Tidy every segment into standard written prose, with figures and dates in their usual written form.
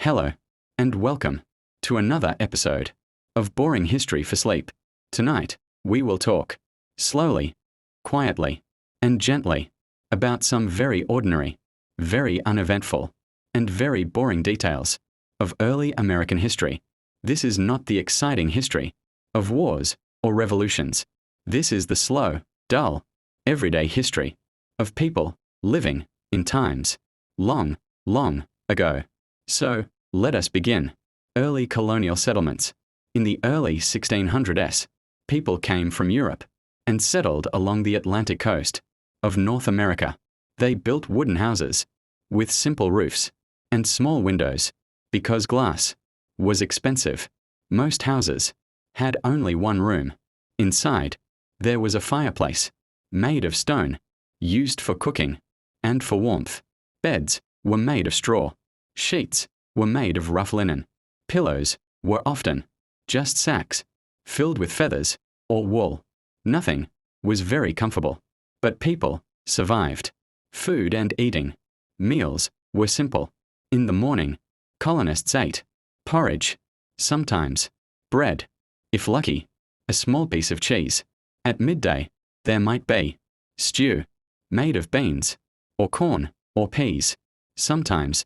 Hello, and welcome to another episode of Boring History for Sleep. Tonight, we will talk slowly, quietly, and gently about some very ordinary, very uneventful, and very boring details of early American history. This is not the exciting history of wars or revolutions. This is the slow, dull, everyday history of people living in times long, long ago. So, let us begin. Early colonial settlements. In the early 1600s, people came from Europe and settled along the Atlantic coast of North America. They built wooden houses with simple roofs and small windows because glass was expensive. Most houses had only one room. Inside, there was a fireplace made of stone, used for cooking and for warmth. Beds were made of straw. Sheets were made of rough linen. Pillows were often just sacks filled with feathers or wool. Nothing was very comfortable, but people survived. Food and eating. Meals were simple. In the morning, colonists ate porridge, sometimes bread, if lucky, a small piece of cheese. At midday, there might be stew made of beans, or corn, or peas, sometimes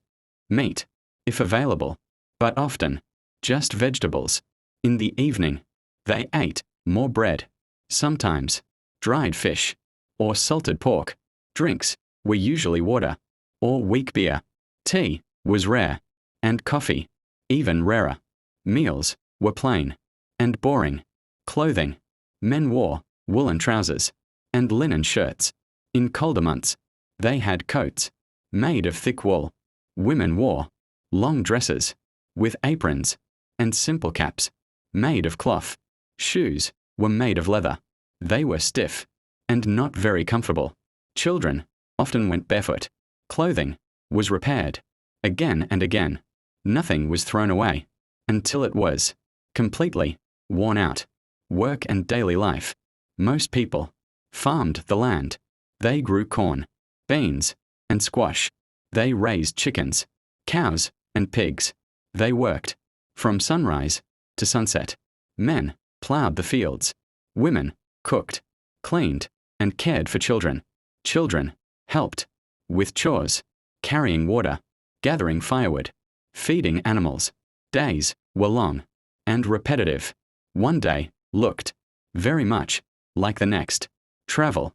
meat, if available, but often just vegetables. In the evening, they ate more bread, sometimes dried fish, or salted pork. Drinks were usually water, or weak beer. Tea was rare, and coffee even rarer. Meals were plain and boring. Clothing. Men wore woolen trousers and linen shirts. In colder months, they had coats made of thick wool. Women wore long dresses with aprons and simple caps made of cloth. Shoes were made of leather. They were stiff and not very comfortable. Children often went barefoot. Clothing was repaired again and again. Nothing was thrown away until it was completely worn out. Work and daily life. Most people farmed the land. They grew corn, beans, and squash. They raised chickens, cows, and pigs. They worked from sunrise to sunset. Men plowed the fields. Women cooked, cleaned, and cared for children. Children helped with chores, carrying water, gathering firewood, feeding animals. Days were long and repetitive. One day looked very much like the next. Travel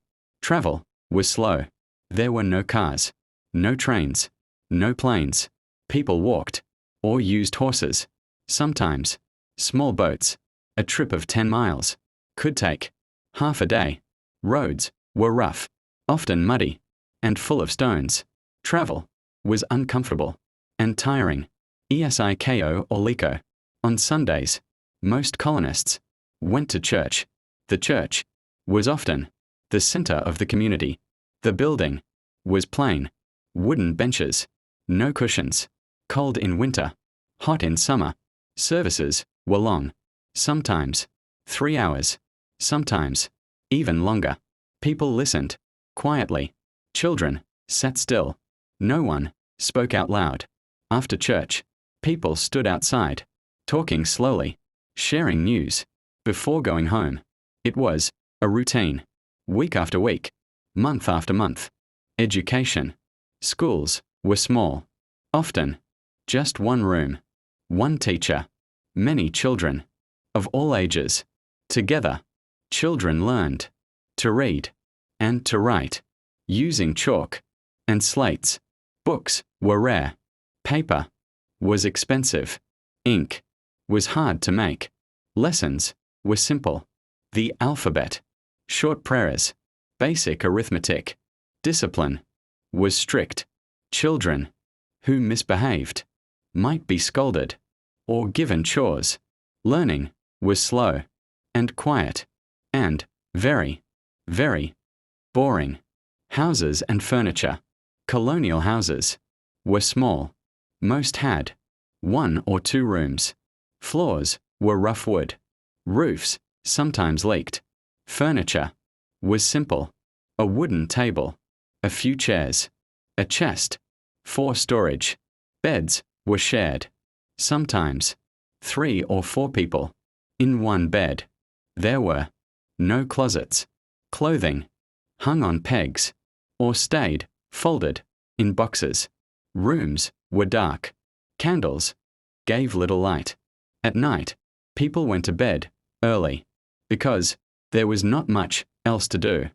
was slow. There were no cars, no trains, no planes. People walked or used horses. Sometimes small boats. A trip of 10 miles could take half a day. Roads were rough, often muddy, and full of stones. Travel was uncomfortable and tiring. Esiko or Liko. On Sundays, most colonists went to church. The church was often the center of the community. The building was plain, wooden benches, no cushions. Cold in winter, hot in summer. Services were long, sometimes 3 hours, sometimes even longer. People listened quietly. Children sat still. No one spoke out loud. After church, people stood outside, talking slowly, sharing news. Before going home, it was a routine. Week after week, month after month. Education. Schools were small, often just one room, one teacher, many children of all ages. Together, children learned to read and to write using chalk and slates. Books were rare. Paper was expensive. Ink was hard to make. Lessons were simple. The alphabet, short prayers, basic arithmetic. Discipline was strict. Children who misbehaved might be scolded or given chores. Learning was slow and quiet and very, very boring. Houses and furniture. Colonial houses were small. Most had 1 or 2 rooms. Floors were rough wood. Roofs sometimes leaked. Furniture was simple. A wooden table, a few chairs, a chest for storage. Beds were shared. sometimes 3 or 4 people, in one bed. There were no closets, clothing hung on pegs, or stayed, folded, in boxes. Rooms were dark. Candles gave little light. At night, people went to bed early, because there was not much else to do.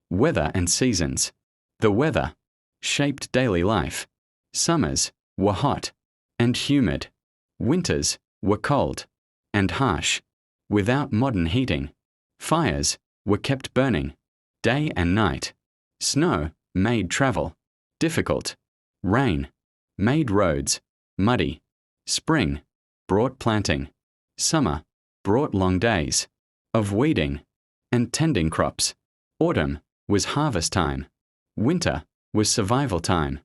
Weather and seasons. The weather shaped daily life. Summers were hot and humid. Winters were cold and harsh. Without modern heating, fires were kept burning day and night. Snow made travel difficult. Rain made roads muddy. Spring brought planting. Summer brought long days of weeding and tending crops. Autumn was harvest time. Winter was survival time.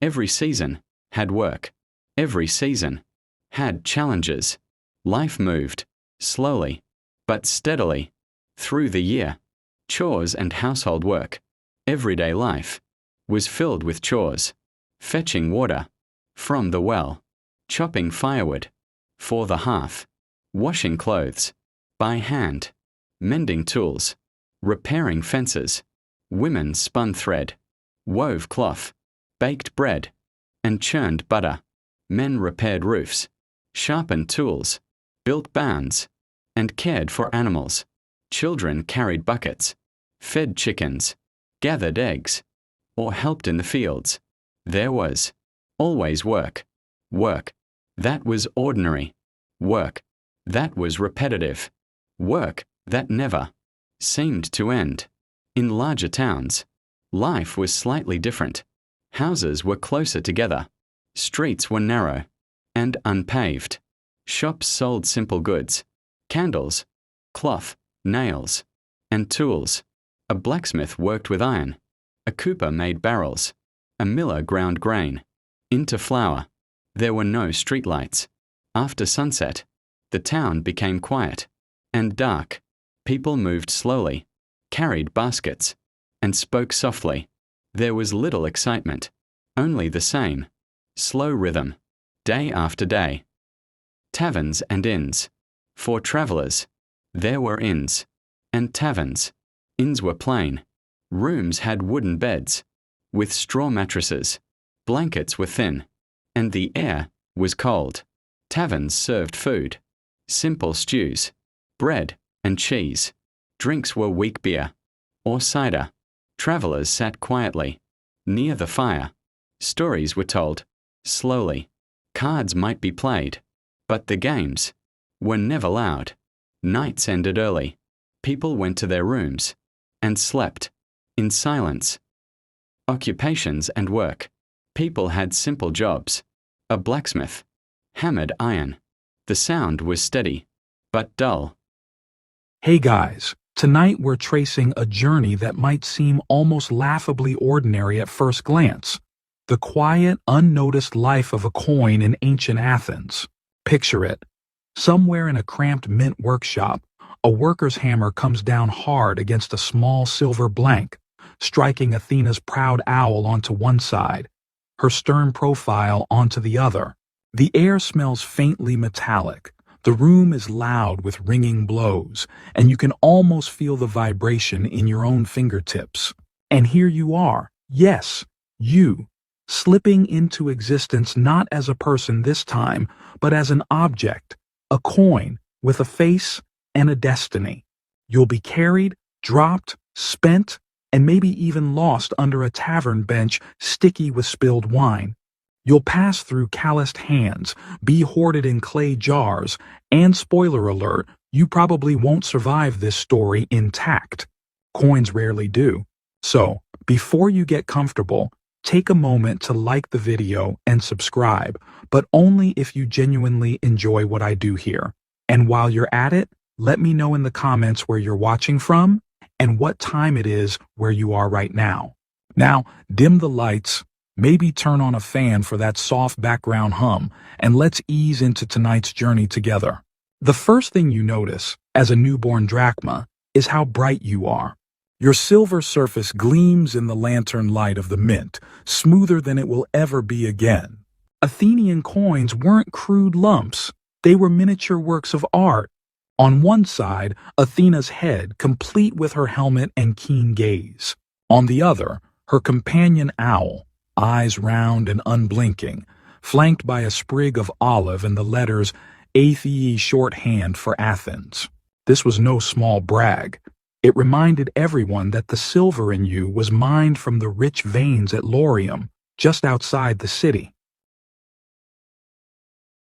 Every season had work. Every season had challenges. Life moved slowly but steadily through the year. Chores and household work. Everyday life was filled with chores. Fetching water from the well, chopping firewood for the hearth, washing clothes by hand, mending tools, repairing fences. Women spun thread, wove cloth, baked bread, and churned butter. Men repaired roofs, sharpened tools, built barns, and cared for animals. Children carried buckets, fed chickens, gathered eggs, or helped in the fields. There was always work. Work that was ordinary. Work that was repetitive. Work that never seemed to end. In larger towns, life was slightly different. Houses were closer together. Streets were narrow and unpaved. Shops sold simple goods: candles, cloth, nails, and tools. A blacksmith worked with iron. A cooper made barrels. A miller ground grain into flour. There were no streetlights. After sunset, the town became quiet and dark. People moved slowly, carried baskets, and spoke softly. There was little excitement, only the same slow rhythm, day after day. Taverns and inns. For travelers, there were inns and taverns. Inns were plain. Rooms had wooden beds with straw mattresses. Blankets were thin, and the air was cold. Taverns served food, simple stews, bread and cheese. Drinks were weak beer or cider. Travelers sat quietly near the fire. Stories were told slowly. Cards might be played, but the games were never loud. Nights ended early. People went to their rooms and slept in silence. Occupations and work. People had simple jobs. A blacksmith hammered iron. The sound was steady, but dull. Hey guys, tonight we're tracing a journey that might seem almost laughably ordinary at first glance. The quiet, unnoticed life of a coin in ancient Athens. Picture it. Somewhere in a cramped mint workshop, a worker's hammer comes down hard against a small silver blank, striking Athena's proud owl onto one side, her stern profile onto the other. The air smells faintly metallic. The room is loud with ringing blows, and you can almost feel the vibration in your own fingertips. And here you are, yes, you, slipping into existence not as a person this time, but as an object, a coin with a face and a destiny. You'll be carried, dropped, spent, and maybe even lost under a tavern bench sticky with spilled wine. You'll pass through calloused hands, be hoarded in clay jars, and spoiler alert, you probably won't survive this story intact. Coins rarely do. So, before you get comfortable, take a moment to like the video and subscribe, but only if you genuinely enjoy what I do here. And while you're at it, let me know in the comments where you're watching from and what time it is where you are right now. Now, dim the lights, maybe turn on a fan for that soft background hum, and let's ease into tonight's journey together. The first thing you notice, as a newborn drachma, is how bright you are. Your silver surface gleams in the lantern light of the mint, smoother than it will ever be again. Athenian coins weren't crude lumps, they were miniature works of art. On one side, Athena's head, complete with her helmet and keen gaze. On the other, her companion owl, eyes round and unblinking, flanked by a sprig of olive and the letters Athei shorthand for Athens. This was no small brag. It reminded everyone that the silver in you was mined from the rich veins at Laurium, just outside the city.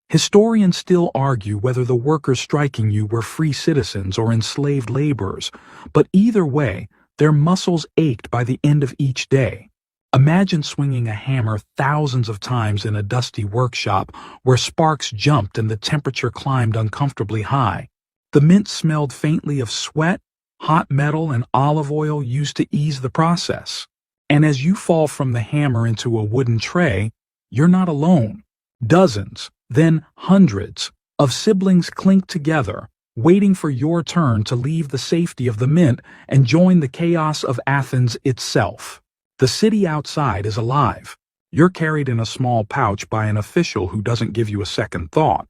Historians still argue whether the workers striking you were free citizens or enslaved laborers, but either way, their muscles ached by the end of each day. Imagine swinging a hammer thousands of times in a dusty workshop where sparks jumped and the temperature climbed uncomfortably high. The mint smelled faintly of sweat, hot metal, and olive oil used to ease the process. And as you fall from the hammer into a wooden tray, you're not alone. Dozens, then hundreds, of siblings clink together, waiting for your turn to leave the safety of the mint and join the chaos of Athens itself. The city outside is alive. You're carried in a small pouch by an official who doesn't give you a second thought.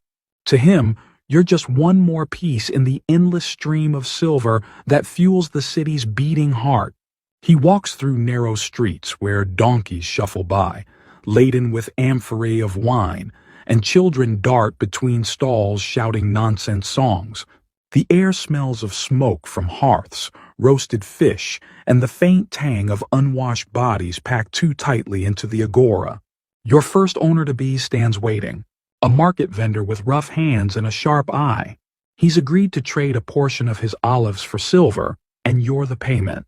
To him, you're just one more piece in the endless stream of silver that fuels the city's beating heart. He walks through narrow streets where donkeys shuffle by, laden with amphorae of wine, and children dart between stalls shouting nonsense songs. The air smells of smoke from hearths, roasted fish, and the faint tang of unwashed bodies packed too tightly into the agora. Your first owner-to-be stands waiting, a market vendor with rough hands and a sharp eye. He's agreed to trade a portion of his olives for silver, and you're the payment.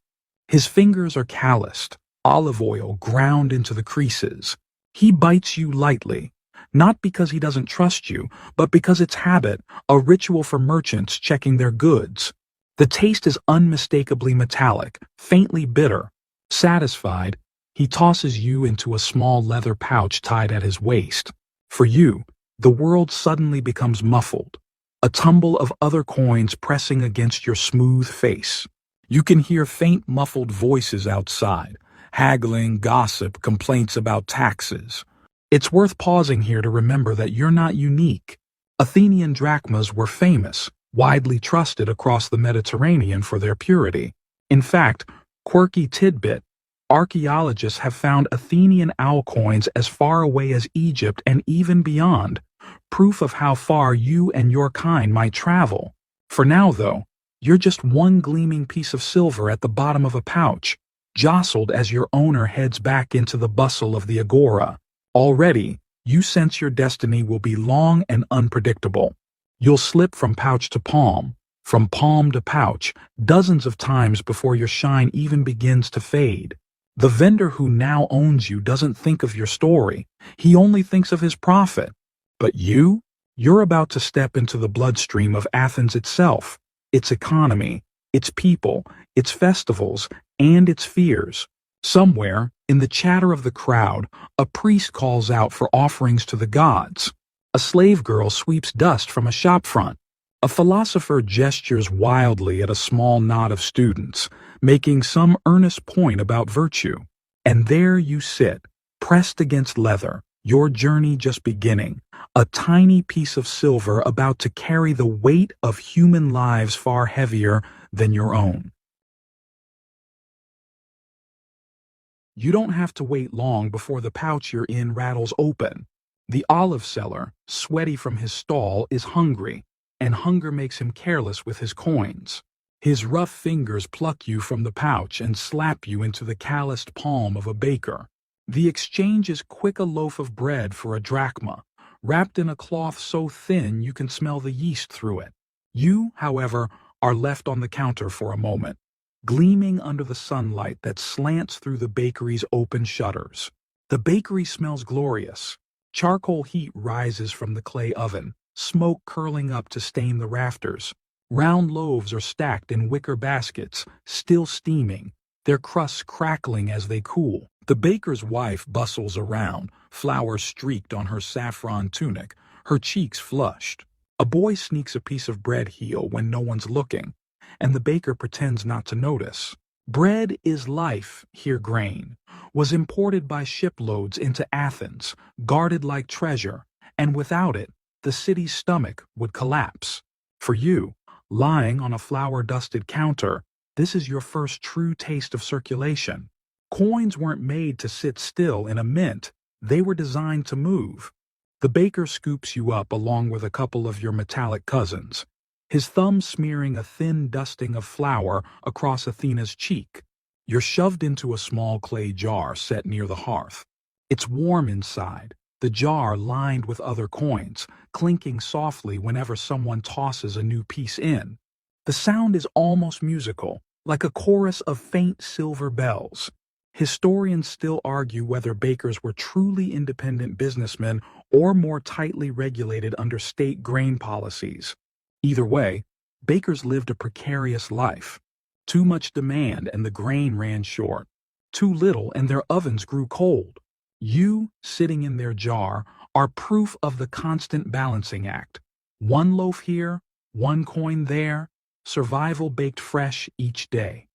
His fingers are calloused, olive oil ground into the creases. He bites you lightly, not because he doesn't trust you, but because it's habit, a ritual for merchants checking their goods. The taste is unmistakably metallic, faintly bitter. Satisfied, he tosses you into a small leather pouch tied at his waist. For you, the world suddenly becomes muffled, a tumble of other coins pressing against your smooth face. You can hear faint muffled voices outside, haggling, gossip, complaints about taxes. It's worth pausing here to remember that you're not unique. Athenian drachmas were famous, widely trusted across the Mediterranean for their purity. In fact, quirky tidbit, archaeologists have found Athenian owl coins as far away as Egypt and even beyond, proof of how far you and your kind might travel. For now, though, you're just one gleaming piece of silver at the bottom of a pouch, jostled as your owner heads back into the bustle of the agora. Already, you sense your destiny will be long and unpredictable. You'll slip from pouch to palm, from palm to pouch, dozens of times before your shine even begins to fade. The vendor who now owns you doesn't think of your story. He only thinks of his profit. But you're about to step into the bloodstream of Athens itself, its economy, its people, its festivals, and its fears. Somewhere, in the chatter of the crowd, a priest calls out for offerings to the gods. A slave girl sweeps dust from a shop front. A philosopher gestures wildly at a small knot of students, making some earnest point about virtue. And there you sit, pressed against leather, your journey just beginning, a tiny piece of silver about to carry the weight of human lives far heavier than your own. You don't have to wait long before the pouch you're in rattles open. The olive seller, sweaty from his stall, is hungry, and hunger makes him careless with his coins. His rough fingers pluck you from the pouch and slap you into the calloused palm of a baker. The exchange is quick, a loaf of bread for a drachma, wrapped in a cloth so thin you can smell the yeast through it. You, however, are left on the counter for a moment, gleaming under the sunlight that slants through the bakery's open shutters. The bakery smells glorious. Charcoal heat rises from the clay oven, smoke curling up to stain the rafters. Round loaves are stacked in wicker baskets, still steaming, their crusts crackling as they cool. The baker's wife bustles around, flour streaked on her saffron tunic, her cheeks flushed. A boy sneaks a piece of bread heel when no one's looking, and the baker pretends not to notice. Bread is life, here grain, was imported by shiploads into Athens, guarded like treasure, and without it, the city's stomach would collapse. For you, lying on a flour-dusted counter, this is your first true taste of circulation. Coins weren't made to sit still in a mint, they were designed to move. The baker scoops you up along with a couple of your metallic cousins, his thumb smearing a thin dusting of flour across Athena's cheek. You're shoved into a small clay jar set near the hearth. It's warm inside, the jar lined with other coins, clinking softly whenever someone tosses a new piece in. The sound is almost musical, like a chorus of faint silver bells. Historians still argue whether bakers were truly independent businessmen or more tightly regulated under state grain policies. Either way, bakers lived a precarious life. Too much demand and the grain ran short. Too little and their ovens grew cold. You, sitting in their jar, are proof of the constant balancing act. One loaf here, one coin there, survival baked fresh each day.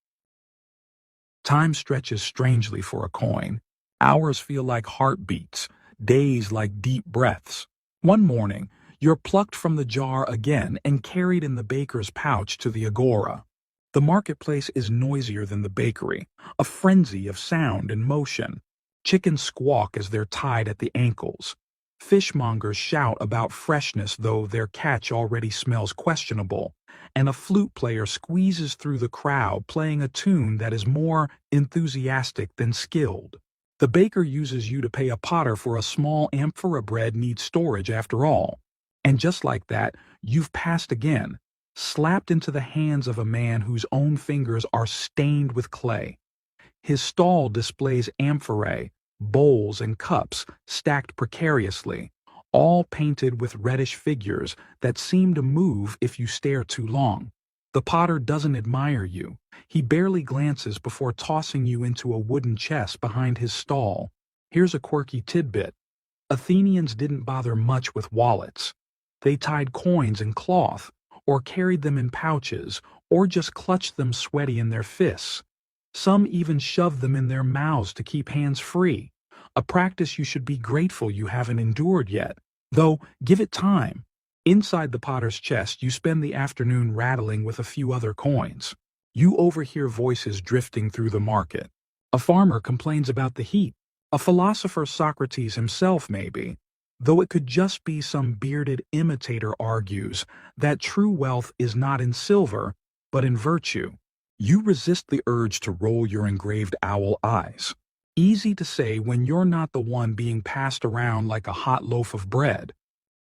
Time stretches strangely for a coin. Hours feel like heartbeats, days like deep breaths. One morning, you're plucked from the jar again and carried in the baker's pouch to the agora. The marketplace is noisier than the bakery, a frenzy of sound and motion. Chickens squawk as they're tied at the ankles. Fishmongers shout about freshness though their catch already smells questionable, and a flute player squeezes through the crowd playing a tune that is more enthusiastic than skilled. The baker uses you to pay a potter for a small amphora bread needs storage after all. And just like that, you've passed again, slapped into the hands of a man whose own fingers are stained with clay. His stall displays amphorae, bowls and cups stacked precariously, all painted with reddish figures that seem to move if you stare too long. The potter doesn't admire you. He barely glances before tossing you into a wooden chest behind his stall. Here's a quirky tidbit. Athenians didn't bother much with wallets. They tied coins in cloth, or carried them in pouches, or just clutched them sweaty in their fists. Some even shoved them in their mouths to keep hands free, a practice you should be grateful you haven't endured yet. Though, give it time. Inside the potter's chest, you spend the afternoon rattling with a few other coins. You overhear voices drifting through the market. A farmer complains about the heat. A philosopher, Socrates himself, maybe. Though it could just be some bearded imitator argues that true wealth is not in silver, but in virtue. You resist the urge to roll your engraved owl eyes. Easy to say when you're not the one being passed around like a hot loaf of bread.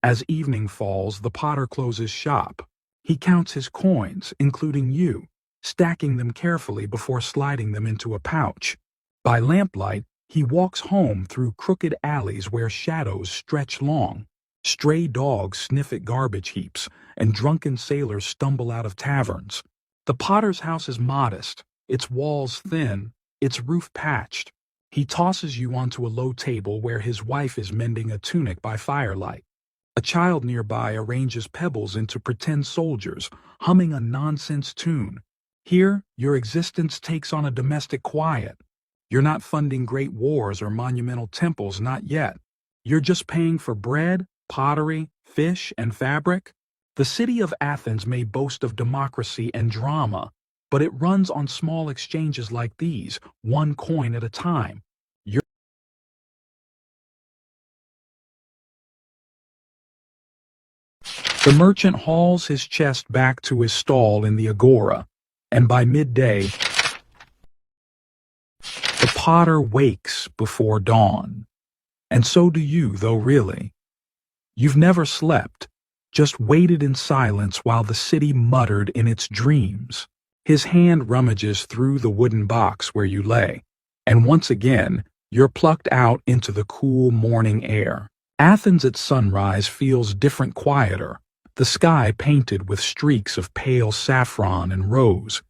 As evening falls, the potter closes shop. He counts his coins, including you, stacking them carefully before sliding them into a pouch. By lamplight, he walks home through crooked alleys where shadows stretch long. Stray dogs sniff at garbage heaps, and drunken sailors stumble out of taverns. The potter's house is modest, its walls thin, its roof patched. He tosses you onto a low table where his wife is mending a tunic by firelight. A child nearby arranges pebbles into pretend soldiers, humming a nonsense tune. Here, your existence takes on a domestic quiet. You're not funding great wars or monumental temples, not yet. You're just paying for bread, pottery, fish, and fabric. The city of Athens may boast of democracy and drama, but it runs on small exchanges like these, one coin at a time. The merchant hauls his chest back to his stall in the agora, and by midday, the potter wakes before dawn. And so do you, though really. You've never slept, just waited in silence while the city muttered in its dreams. His hand rummages through the wooden box where you lay, and once again, you're plucked out into the cool morning air. Athens at sunrise feels different, quieter, the sky painted with streaks of pale saffron and rose,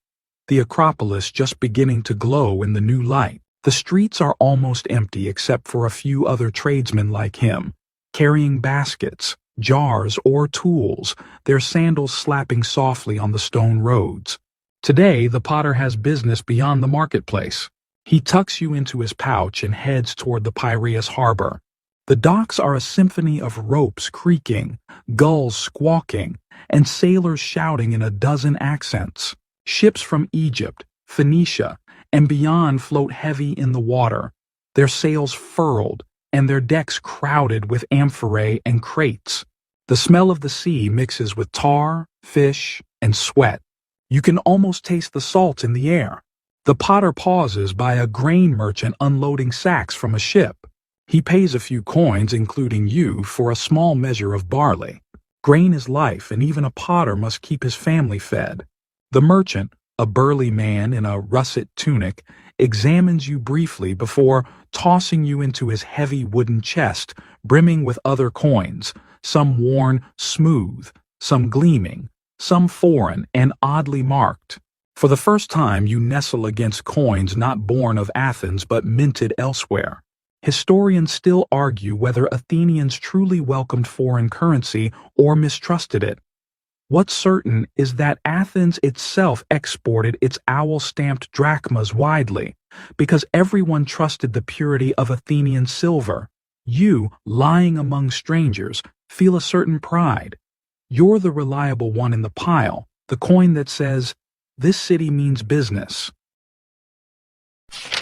the Acropolis just beginning to glow in the new light. The streets are almost empty except for a few other tradesmen like him, carrying baskets, jars, or tools, their sandals slapping softly on the stone roads. Today, the potter has business beyond the marketplace. He tucks you into his pouch and heads toward the Piraeus harbor. The docks are a symphony of ropes creaking, gulls squawking, and sailors shouting in a dozen accents. Ships from Egypt, Phoenicia, and beyond float heavy in the water, their sails furled and their decks crowded with amphorae and crates. The smell of the sea mixes with tar, fish, and sweat. You can almost taste the salt in the air. The potter pauses by a grain merchant unloading sacks from a ship. He pays a few coins, including you, for a small measure of barley. Grain is life, and even a potter must keep his family fed. The merchant, a burly man in a russet tunic, examines you briefly before tossing you into his heavy wooden chest, brimming with other coins, some worn smooth, some gleaming, some foreign and oddly marked. For the first time, you nestle against coins not born of Athens but minted elsewhere. Historians still argue whether Athenians truly welcomed foreign currency or mistrusted it. What's certain is that Athens itself exported its owl-stamped drachmas widely, because everyone trusted the purity of Athenian silver. You, lying among strangers, feel a certain pride. You're the reliable one in the pile, the coin that says, "This city means business."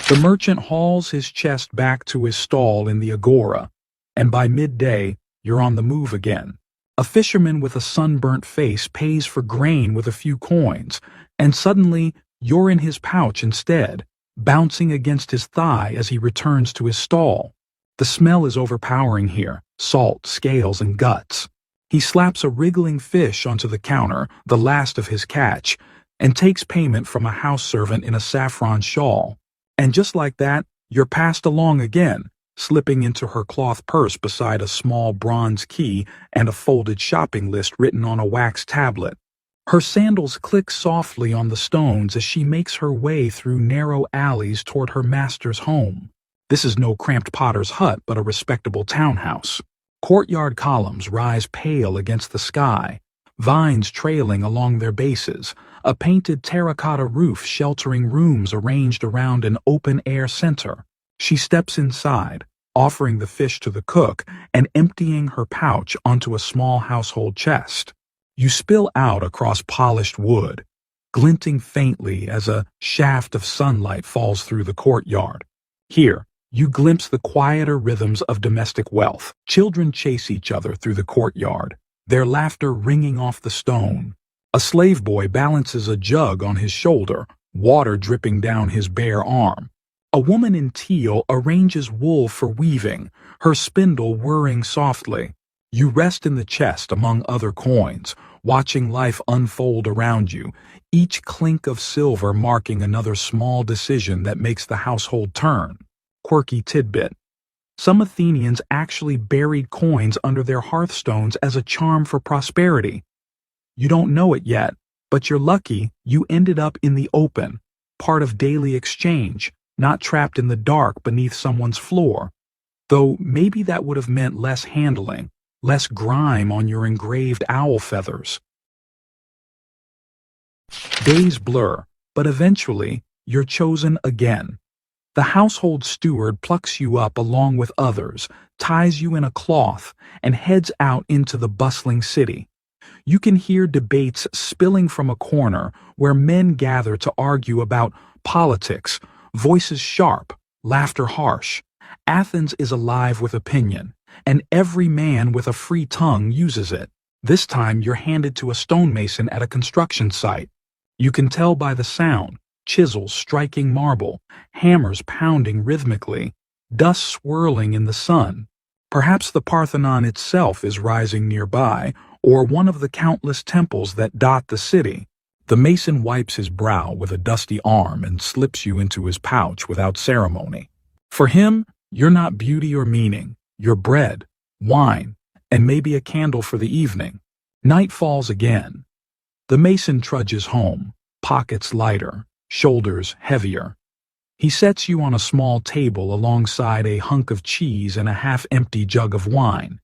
The merchant hauls his chest back to his stall in the agora, and by midday, you're on the move again. A fisherman with a sunburnt face pays for grain with a few coins, and suddenly you're in his pouch instead, bouncing against his thigh as he returns to his stall. The smell is overpowering here, salt, scales, and guts. He slaps a wriggling fish onto the counter, the last of his catch, and takes payment from a house servant in a saffron shawl. And just like that, you're passed along again, slipping into her cloth purse beside a small bronze key and a folded shopping list written on a wax tablet. Her sandals click softly on the stones as she makes her way through narrow alleys toward her master's home. This is no cramped potter's hut, but a respectable townhouse. Courtyard columns rise pale against the sky, vines trailing along their bases, a painted terracotta roof sheltering rooms arranged around an open-air center. She steps inside, offering the fish to the cook and emptying her pouch onto a small household chest. You spill out across polished wood, glinting faintly as a shaft of sunlight falls through the courtyard. Here, you glimpse the quieter rhythms of domestic wealth. Children chase each other through the courtyard, their laughter ringing off the stone. A slave boy balances a jug on his shoulder, water dripping down his bare arm. A woman in teal arranges wool for weaving, her spindle whirring softly. You rest in the chest among other coins, watching life unfold around you, each clink of silver marking another small decision that makes the household turn. Quirky tidbit. Some Athenians actually buried coins under their hearthstones as a charm for prosperity. You don't know it yet, but you're lucky you ended up in the open, part of daily exchange, not trapped in the dark beneath someone's floor. Though maybe that would have meant less handling, less grime on your engraved owl feathers. Days blur, but eventually you're chosen again. The household steward plucks you up along with others, ties you in a cloth, and heads out into the bustling city. You can hear debates spilling from a corner where men gather to argue about politics, voices sharp, laughter harsh. Athens is alive with opinion, and every man with a free tongue uses it. This time you're handed to a stonemason at a construction site. You can tell by the sound, chisels striking marble, hammers pounding rhythmically, dust swirling in the sun. Perhaps the Parthenon itself is rising nearby, or one of the countless temples that dot the city. The mason wipes his brow with a dusty arm and slips you into his pouch without ceremony. For him, you're not beauty or meaning. You're bread, wine, and maybe a candle for the evening. Night falls again. The mason trudges home, pockets lighter, shoulders heavier. He sets you on a small table alongside a hunk of cheese and a half-empty jug of wine.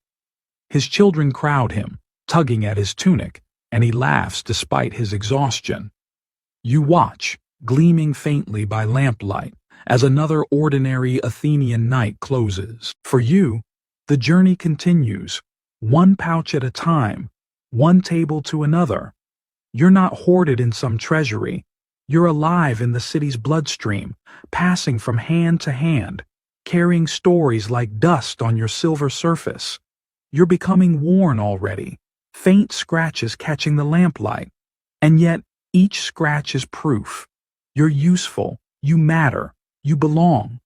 His children crowd him, tugging at his tunic, and he laughs despite his exhaustion. You watch, gleaming faintly by lamplight, as another ordinary Athenian night closes. For you, the journey continues, one pouch at a time, one table to another. You're not hoarded in some treasury. You're alive in the city's bloodstream, passing from hand to hand, carrying stories like dust on your silver surface. You're becoming worn already, faint scratches catching the lamplight. And yet, each scratch is proof. You're useful, you matter, you belong.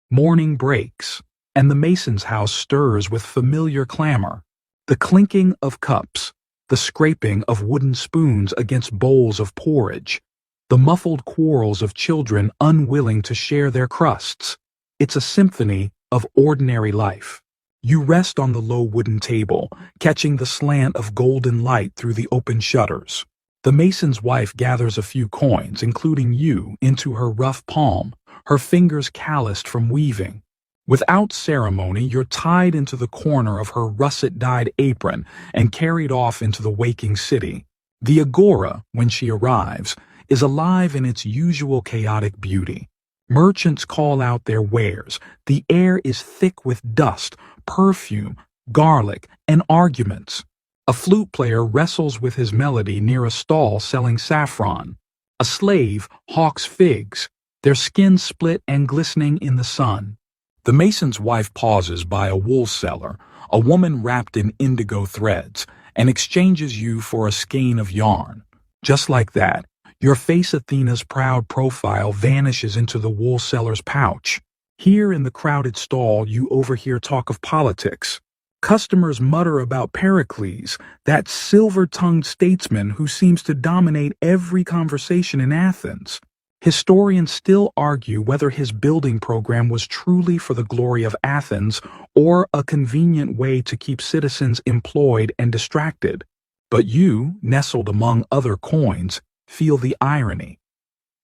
Morning breaks, and the mason's house stirs with familiar clamor. The clinking of cups, the scraping of wooden spoons against bowls of porridge, the muffled quarrels of children unwilling to share their crusts. It's a symphony of ordinary life. You rest on the low wooden table, catching the slant of golden light through the open shutters. The mason's wife gathers a few coins, including you, into her rough palm, her fingers calloused from weaving. Without ceremony, you're tied into the corner of her russet-dyed apron and carried off into the waking city. The agora, when she arrives, is alive in its usual chaotic beauty. Merchants call out their wares. The air is thick with dust, perfume, garlic, and arguments. A flute player wrestles with his melody near a stall selling saffron. A slave hawks figs, their skins split and glistening in the sun. The mason's wife pauses by a wool seller, a woman wrapped in indigo threads, and exchanges you for a skein of yarn. Just like that, your face Athena's proud profile vanishes into the wool seller's pouch. Here in the crowded stall, you overhear talk of politics. Customers mutter about Pericles, that silver-tongued statesman who seems to dominate every conversation in Athens. Historians still argue whether his building program was truly for the glory of Athens or a convenient way to keep citizens employed and distracted. But you, nestled among other coins, feel the irony.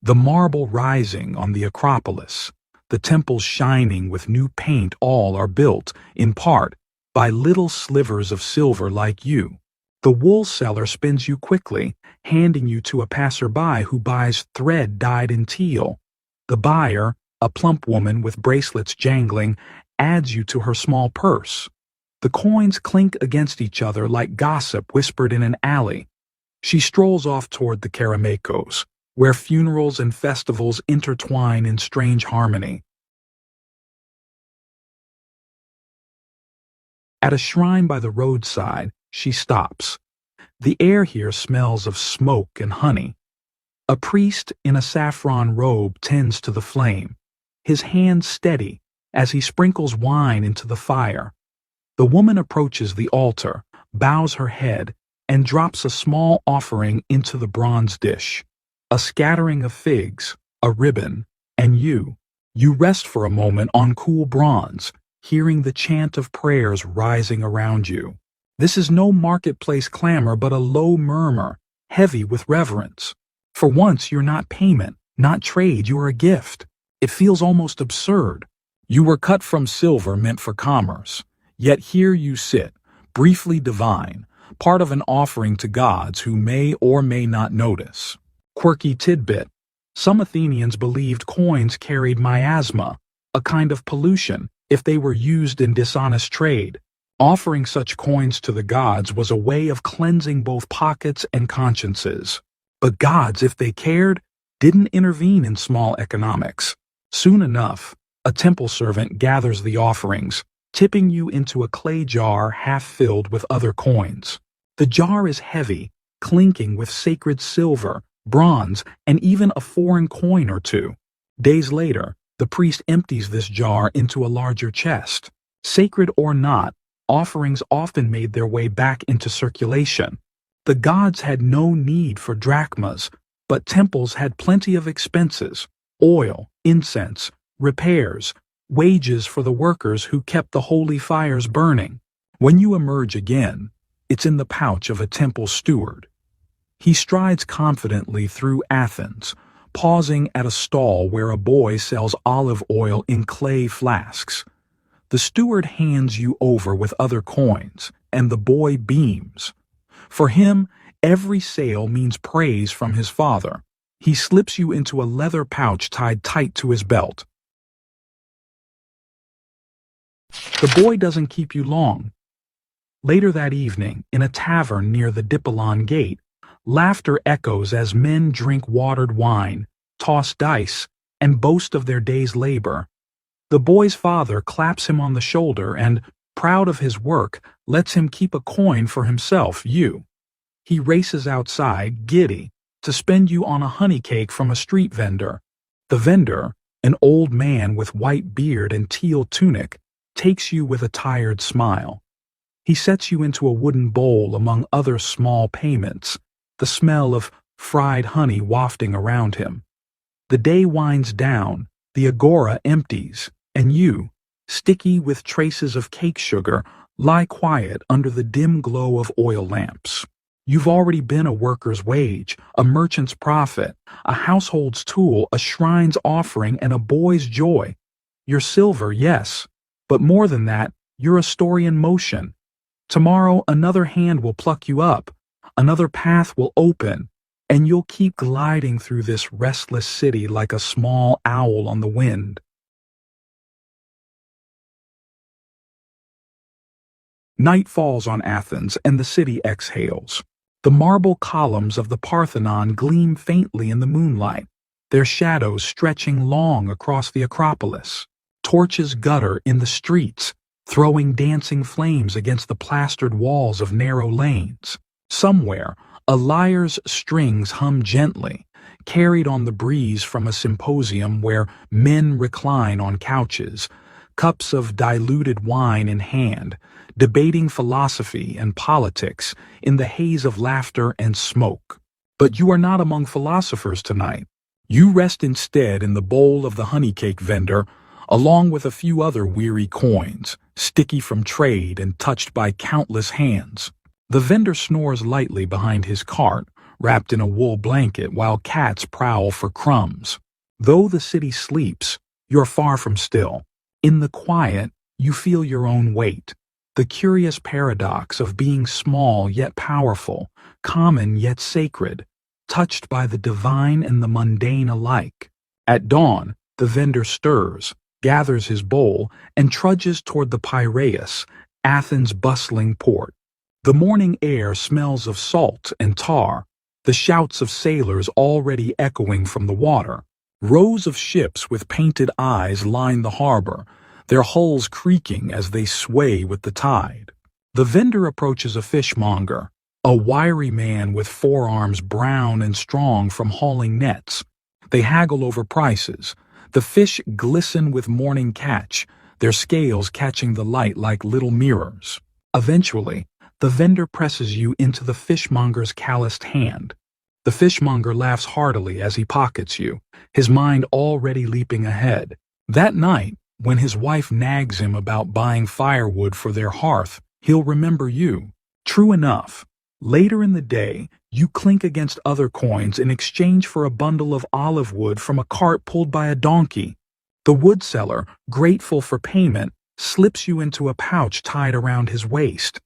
The marble rising on the Acropolis, the temples shining with new paint, all are built, in part, by little slivers of silver like you. The wool seller spins you quickly, handing you to a passerby who buys thread dyed in teal. The buyer, a plump woman with bracelets jangling, adds you to her small purse. The coins clink against each other like gossip whispered in an alley. She strolls off toward the Kerameikos, where funerals and festivals intertwine in strange harmony. At a shrine by the roadside, she stops. The air here smells of smoke and honey. A priest in a saffron robe tends to the flame, his hand steady as he sprinkles wine into the fire. The woman approaches the altar, bows her head, and drops a small offering into the bronze dish. A scattering of figs, a ribbon, and you. You rest for a moment on cool bronze, hearing the chant of prayers rising around you. This is no marketplace clamor, but a low murmur, heavy with reverence. For once, you're not payment, not trade, you are a gift. It feels almost absurd. You were cut from silver meant for commerce, yet here you sit, briefly divine, part of an offering to gods who may or may not notice. Quirky tidbit. Some Athenians believed coins carried miasma, a kind of pollution, if they were used in dishonest trade. Offering such coins to the gods was a way of cleansing both pockets and consciences. But gods, if they cared, didn't intervene in small economics. Soon enough, a temple servant gathers the offerings, tipping you into a clay jar half filled with other coins. The jar is heavy, clinking with sacred silver, bronze, and even a foreign coin or two. Days later, the priest empties this jar into a larger chest. Sacred or not, offerings often made their way back into circulation. The gods had no need for drachmas, but temples had plenty of expenses: oil, incense, repairs, wages for the workers who kept the holy fires burning. When you emerge again, it's in the pouch of a temple steward. He strides confidently through Athens, pausing at a stall where a boy sells olive oil in clay flasks. The steward hands you over with other coins, and the boy beams. For him, Every sail means praise from his father. He slips you into a leather pouch tied tight to his belt. The boy doesn't keep you long. Later that evening, in a tavern near the Dipolon Gate, laughter echoes as men drink watered wine, toss dice, and boast of their day's labor. The boy's father claps him on the shoulder and, proud of his work, lets him keep a coin for himself, you. He races outside, giddy, to spend you on a honey cake from a street vendor. The vendor, an old man with white beard and teal tunic, takes you with a tired smile. He sets you into a wooden bowl among other small payments, the smell of fried honey wafting around him. The day winds down, the agora empties, and you, sticky with traces of cake sugar, lie quiet under the dim glow of oil lamps. You've already been a worker's wage, a merchant's profit, a household's tool, a shrine's offering, and a boy's joy. You're silver, yes, but more than that, you're a story in motion. Tomorrow another hand will pluck you up, another path will open, and you'll keep gliding through this restless city like a small owl on the wind. Night falls on Athens and the city exhales. The marble columns of the Parthenon gleam faintly in the moonlight, their shadows stretching long across the Acropolis. Torches gutter in the streets, throwing dancing flames against the plastered walls of narrow lanes. Somewhere, a lyre's strings hum gently, carried on the breeze from a symposium where men recline on couches, cups of diluted wine in hand, debating philosophy and politics in the haze of laughter and smoke. But you are not among philosophers tonight. You rest instead in the bowl of the honey cake vendor, along with a few other weary coins, sticky from trade and touched by countless hands. The vendor snores lightly behind his cart, wrapped in a wool blanket while cats prowl for crumbs. Though the city sleeps, you're far from still. In the quiet, you feel your own weight, the curious paradox of being small yet powerful, common yet sacred, touched by the divine and the mundane alike. At dawn, the vendor stirs, gathers his bowl, and trudges toward the Piraeus, Athens' bustling port. The morning air smells of salt and tar, the shouts of sailors already echoing from the water. Rows of ships with painted eyes line the harbor, their hulls creaking as they sway with the tide. The vendor approaches a fishmonger, a wiry man with forearms brown and strong from hauling nets. They haggle over prices. The fish glisten with morning catch, their scales catching the light like little mirrors. Eventually, the vendor presses you into the fishmonger's calloused hand. The fishmonger laughs heartily as he pockets you, his mind already leaping ahead. That night, when his wife nags him about buying firewood for their hearth, he'll remember you. True enough, later in the day, you clink against other coins in exchange for a bundle of olive wood from a cart pulled by a donkey. The wood seller, grateful for payment, slips you into a pouch tied around his waist.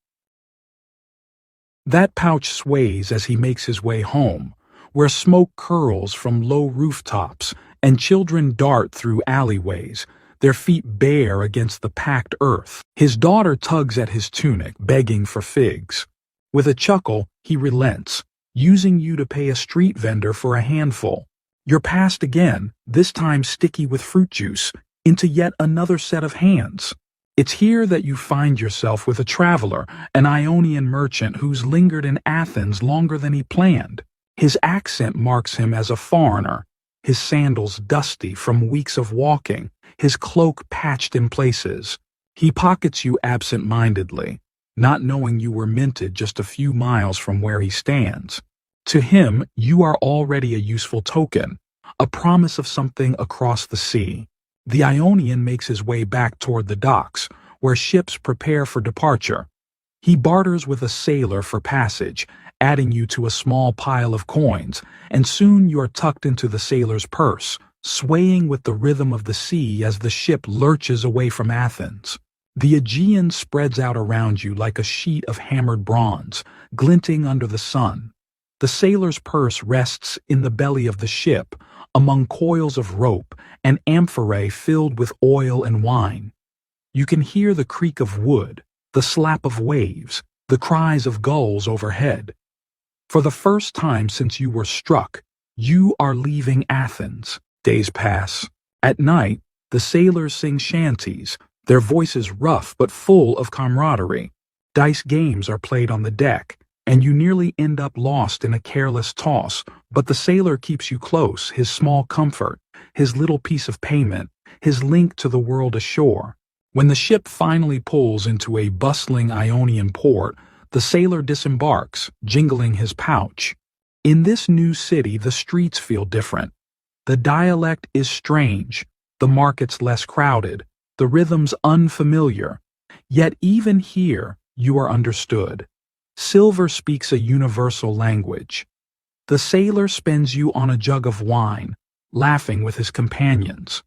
That pouch sways as he makes his way home, where smoke curls from low rooftops and children dart through alleyways, their feet bare against the packed earth. His daughter tugs at his tunic, begging for figs. With a chuckle, he relents, using you to pay a street vendor for a handful. You're passed again, this time sticky with fruit juice, into yet another set of hands. It's here that you find yourself with a traveler, an Ionian merchant who's lingered in Athens longer than he planned. His accent marks him as a foreigner, his sandals dusty from weeks of walking, his cloak patched in places. He pockets you absent-mindedly, not knowing you were minted just a few miles from where he stands. To him, you are already a useful token, a promise of something across the sea. The Ionian makes his way back toward the docks, where ships prepare for departure. He barters with a sailor for passage, adding you to a small pile of coins, and soon you are tucked into the sailor's purse, swaying with the rhythm of the sea as the ship lurches away from Athens. The Aegean spreads out around you like a sheet of hammered bronze, glinting under the sun. The sailor's purse rests in the belly of the ship, among coils of rope and amphorae filled with oil and wine. You can hear the creak of wood, the slap of waves, the cries of gulls overhead. For the first time since you were struck, you are leaving Athens. Days pass. At night, the sailors sing shanties, their voices rough but full of camaraderie. Dice games are played on the deck, and you nearly end up lost in a careless toss, but the sailor keeps you close, his small comfort, his little piece of payment, his link to the world ashore. When the ship finally pulls into a bustling Ionian port, the sailor disembarks, jingling his pouch. In this new city, the streets feel different. The dialect is strange, the markets less crowded, the rhythms unfamiliar. Yet even here, you are understood. Silver speaks a universal language. The sailor spins you on a jug of wine, laughing with his companions.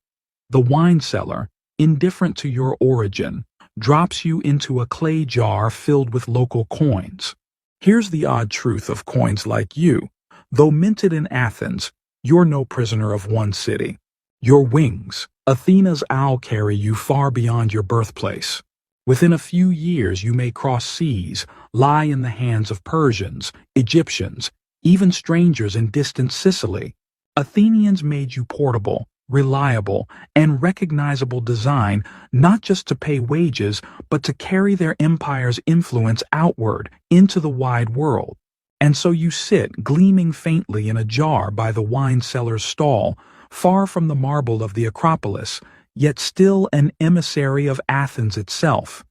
The wine seller, indifferent to your origin, drops you into a clay jar filled with local coins. Here's the odd truth of coins like you. Though minted in Athens, you're no prisoner of one city. Your wings, Athena's owl, carry you far beyond your birthplace. Within a few years you may cross seas, lie in the hands of Persians, Egyptians, even strangers in distant Sicily. Athenians made you portable, reliable, and recognizable design, not just to pay wages, but to carry their empire's influence outward into the wide world. And so you sit, gleaming faintly in a jar by the wine seller's stall, far from the marble of the Acropolis, yet still an emissary of Athens itself.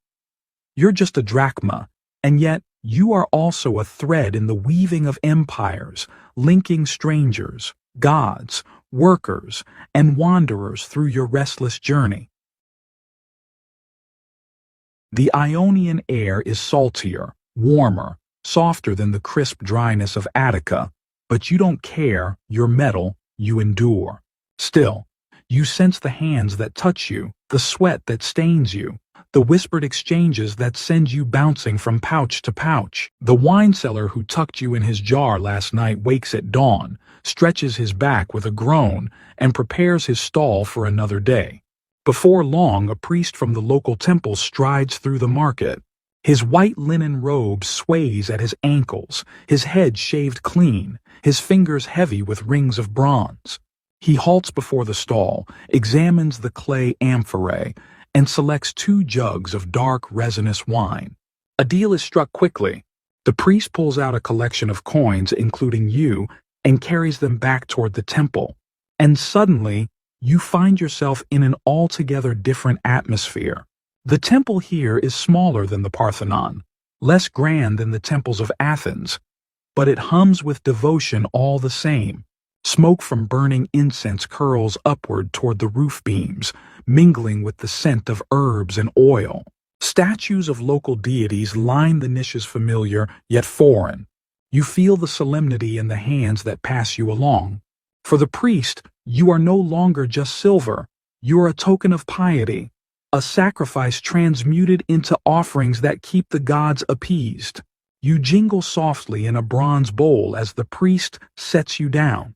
You're just a drachma, and yet you are also a thread in the weaving of empires, linking strangers, gods, workers, and wanderers through your restless journey. The Ionian air is saltier, warmer, softer than the crisp dryness of Attica, but you don't care, you're metal, you endure. Still, you sense the hands that touch you, the sweat that stains you, the whispered exchanges that send you bouncing from pouch to pouch. The wine seller who tucked you in his jar last night wakes at dawn, stretches his back with a groan, and prepares his stall for another day. Before long, a priest from the local temple strides through the market. His white linen robe sways at his ankles, his head shaved clean, his fingers heavy with rings of bronze. He halts before the stall, examines the clay amphorae, and selects 2 jugs of dark, resinous wine. A deal is struck quickly. The priest pulls out a collection of coins, including you, and carries them back toward the temple. And suddenly, you find yourself in an altogether different atmosphere. The temple here is smaller than the Parthenon, less grand than the temples of Athens, but it hums with devotion all the same. Smoke from burning incense curls upward toward the roof beams, mingling with the scent of herbs and oil. Statues of local deities line the niches, familiar yet foreign. You feel the solemnity in the hands that pass you along. For the priest, you are no longer just silver. You are a token of piety, a sacrifice transmuted into offerings that keep the gods appeased. You jingle softly in a bronze bowl as the priest sets you down.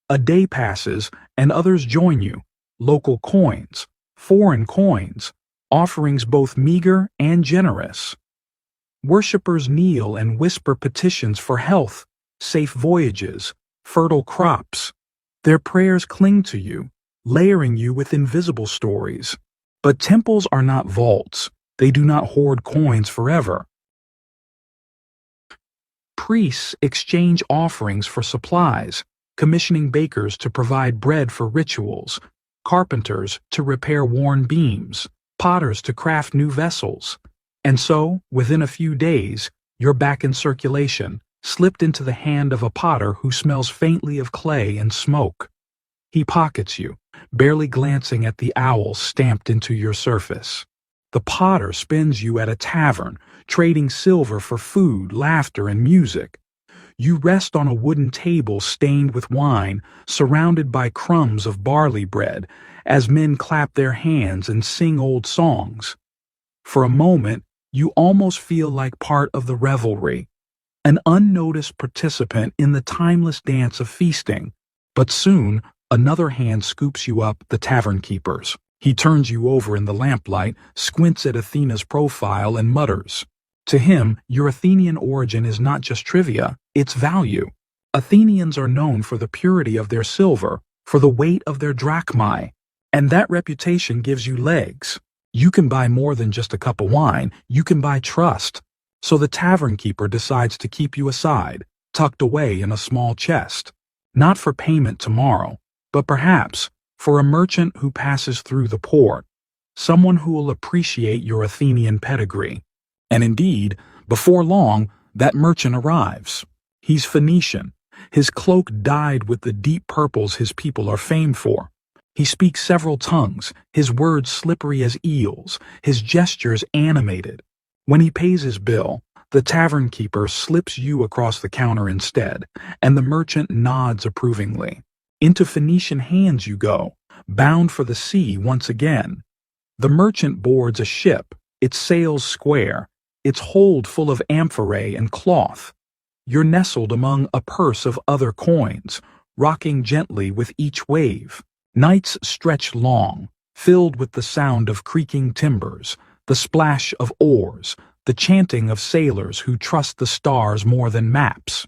A day passes, and others join you. Local coins, foreign coins, offerings both meager and generous. Worshippers kneel and whisper petitions for health, safe voyages, fertile crops. Their prayers cling to you, layering you with invisible stories. But temples are not vaults. They do not hoard coins forever. Priests exchange offerings for supplies, commissioning bakers to provide bread for rituals, carpenters to repair worn beams, potters to craft new vessels. And so, within a few days, you're back in circulation, slipped into the hand of a potter who smells faintly of clay and smoke. He pockets you, barely glancing at the owl stamped into your surface. The potter spins you at a tavern, trading silver for food, laughter, and music. You rest on a wooden table stained with wine, surrounded by crumbs of barley bread, as men clap their hands and sing old songs. For a moment, you almost feel like part of the revelry. an unnoticed participant in the timeless dance of feasting. But soon, another hand scoops you up, the tavern keeper's. He turns you over in the lamplight, squints at Athena's profile, and mutters. To him, your Athenian origin is not just trivia, it's value. Athenians are known for the purity of their silver, for the weight of their drachmae, and that reputation gives you legs. You can buy more than just a cup of wine, you can buy trust. So the tavern keeper decides to keep you aside, tucked away in a small chest. Not for payment tomorrow, but perhaps for a merchant who passes through the port, someone who will appreciate your Athenian pedigree. And indeed, before long, that merchant arrives. He's Phoenician. His cloak dyed with the deep purples his people are famed for. He speaks several tongues, his words slippery as eels, his gestures animated. When he pays his bill, the tavern keeper slips you across the counter instead, and the merchant nods approvingly. Into Phoenician hands you go, bound for the sea once again. The merchant boards a ship, its sails square, its hold full of amphorae and cloth. You're nestled among a purse of other coins, rocking gently with each wave. Nights stretch long, filled with the sound of creaking timbers, the splash of oars, the chanting of sailors who trust the stars more than maps.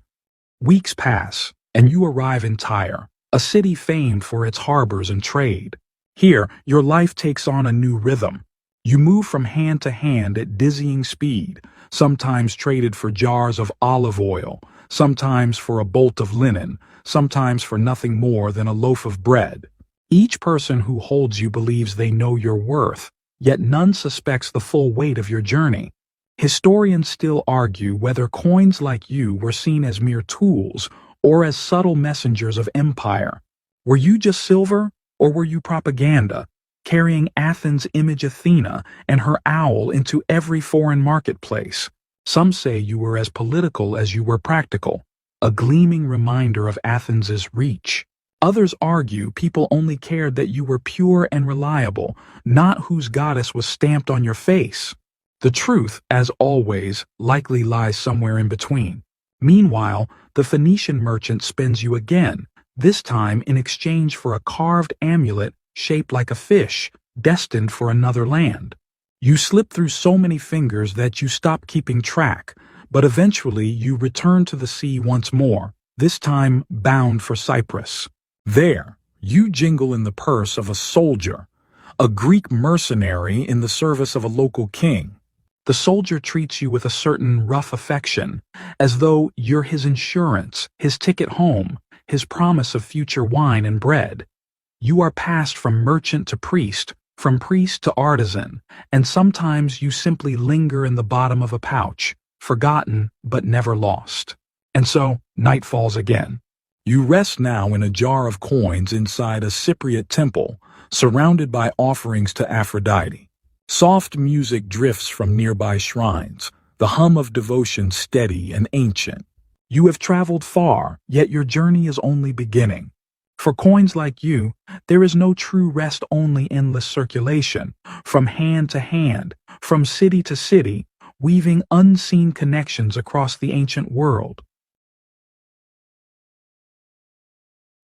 Weeks pass, and you arrive in Tyre, a city famed for its harbors and trade. Here, your life takes on a new rhythm. You move from hand to hand at dizzying speed, sometimes traded for jars of olive oil, sometimes for a bolt of linen, sometimes for nothing more than a loaf of bread. Each person who holds you believes they know your worth, yet none suspects the full weight of your journey. Historians still argue whether coins like you were seen as mere tools or as subtle messengers of empire. Were you just silver, or were you propaganda, carrying Athens' image Athena and her owl into every foreign marketplace? Some say you were as political as you were practical, a gleaming reminder of Athens' reach. Others argue people only cared that you were pure and reliable, not whose goddess was stamped on your face. The truth, as always, likely lies somewhere in between. Meanwhile, the Phoenician merchant spins you again, this time in exchange for a carved amulet shaped like a fish, destined for another land. You slip through so many fingers that you stop keeping track, but eventually you return to the sea once more, this time bound for Cyprus. There, you jingle in the purse of a soldier, a Greek mercenary in the service of a local king. The soldier treats you with a certain rough affection, as though you're his insurance, his ticket home, his promise of future wine and bread. You are passed from merchant to priest, from priest to artisan, and sometimes you simply linger in the bottom of a pouch, forgotten but never lost. And so, night falls again. You rest now in a jar of coins inside a Cypriot temple, surrounded by offerings to Aphrodite. Soft music drifts from nearby shrines, the hum of devotion steady and ancient. You have traveled far, yet your journey is only beginning. For coins like you, there is no true rest, only endless circulation, from hand to hand, from city to city, weaving unseen connections across the ancient world.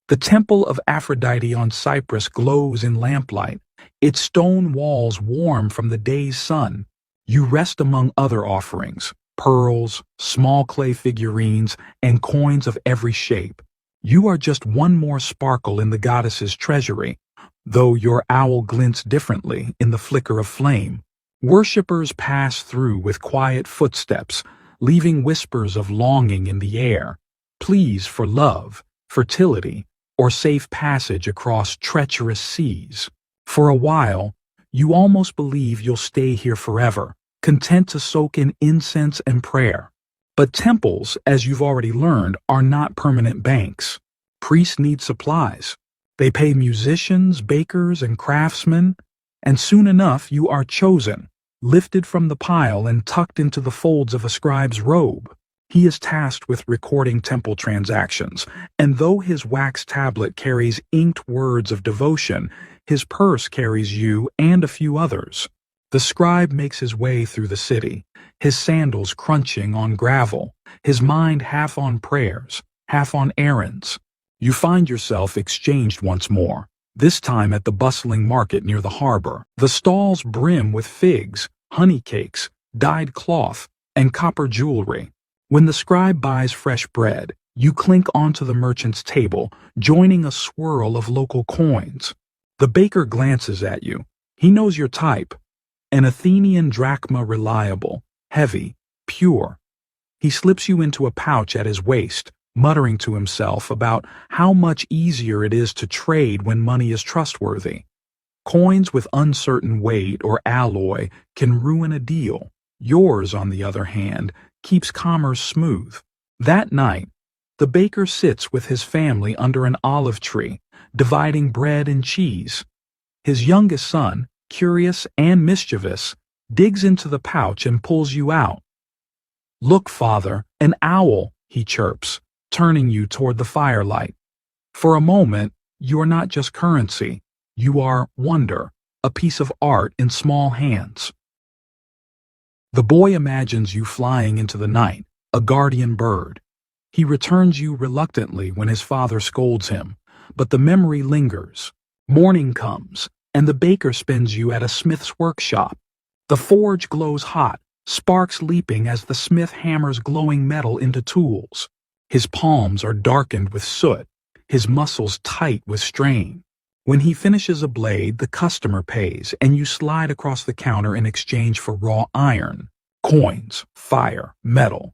The temple of Aphrodite on Cyprus glows in lamplight, its stone walls warm from the day's sun. You rest among other offerings, pearls, small clay figurines, and coins of every shape. You are just one more sparkle in the goddess's treasury, though your owl glints differently in the flicker of flame. Worshippers pass through with quiet footsteps, leaving whispers of longing in the air, pleas for love, fertility, or safe passage across treacherous seas. For a while, you almost believe you'll stay here forever, content to soak in incense and prayer. But temples, as you've already learned, are not permanent banks. Priests need supplies. They pay musicians, bakers, and craftsmen, and soon enough you are chosen, lifted from the pile and tucked into the folds of a scribe's robe. He is tasked with recording temple transactions, and though his wax tablet carries inked words of devotion, his purse carries you and a few others. The scribe makes his way through the city, his sandals crunching on gravel, his mind half on prayers, half on errands. You find yourself exchanged once more, this time at the bustling market near the harbor. The stalls brim with figs, honey cakes, dyed cloth, and copper jewelry. When the scribe buys fresh bread, you clink onto the merchant's table, joining a swirl of local coins. The baker glances at you. He knows your type. An Athenian drachma, reliable, heavy, pure. He slips you into a pouch at his waist, muttering to himself about how much easier it is to trade when money is trustworthy. Coins with uncertain weight or alloy can ruin a deal. Yours, on the other hand, keeps commerce smooth. That night, the baker sits with his family under an olive tree, dividing bread and cheese. His youngest son, curious and mischievous, digs into the pouch and pulls you out. "Look, father, an owl," he chirps, turning you toward the firelight. For a moment, you are not just currency. You are wonder, a piece of art in small hands. The boy imagines you flying into the night, a guardian bird. He returns you reluctantly when his father scolds him, but the memory lingers. Morning comes, and the baker spins you at a smith's workshop. The forge glows hot, sparks leaping as the smith hammers glowing metal into tools. His palms are darkened with soot, his muscles tight with strain. When he finishes a blade, the customer pays, and you slide across the counter in exchange for raw iron, coins, fire, metal.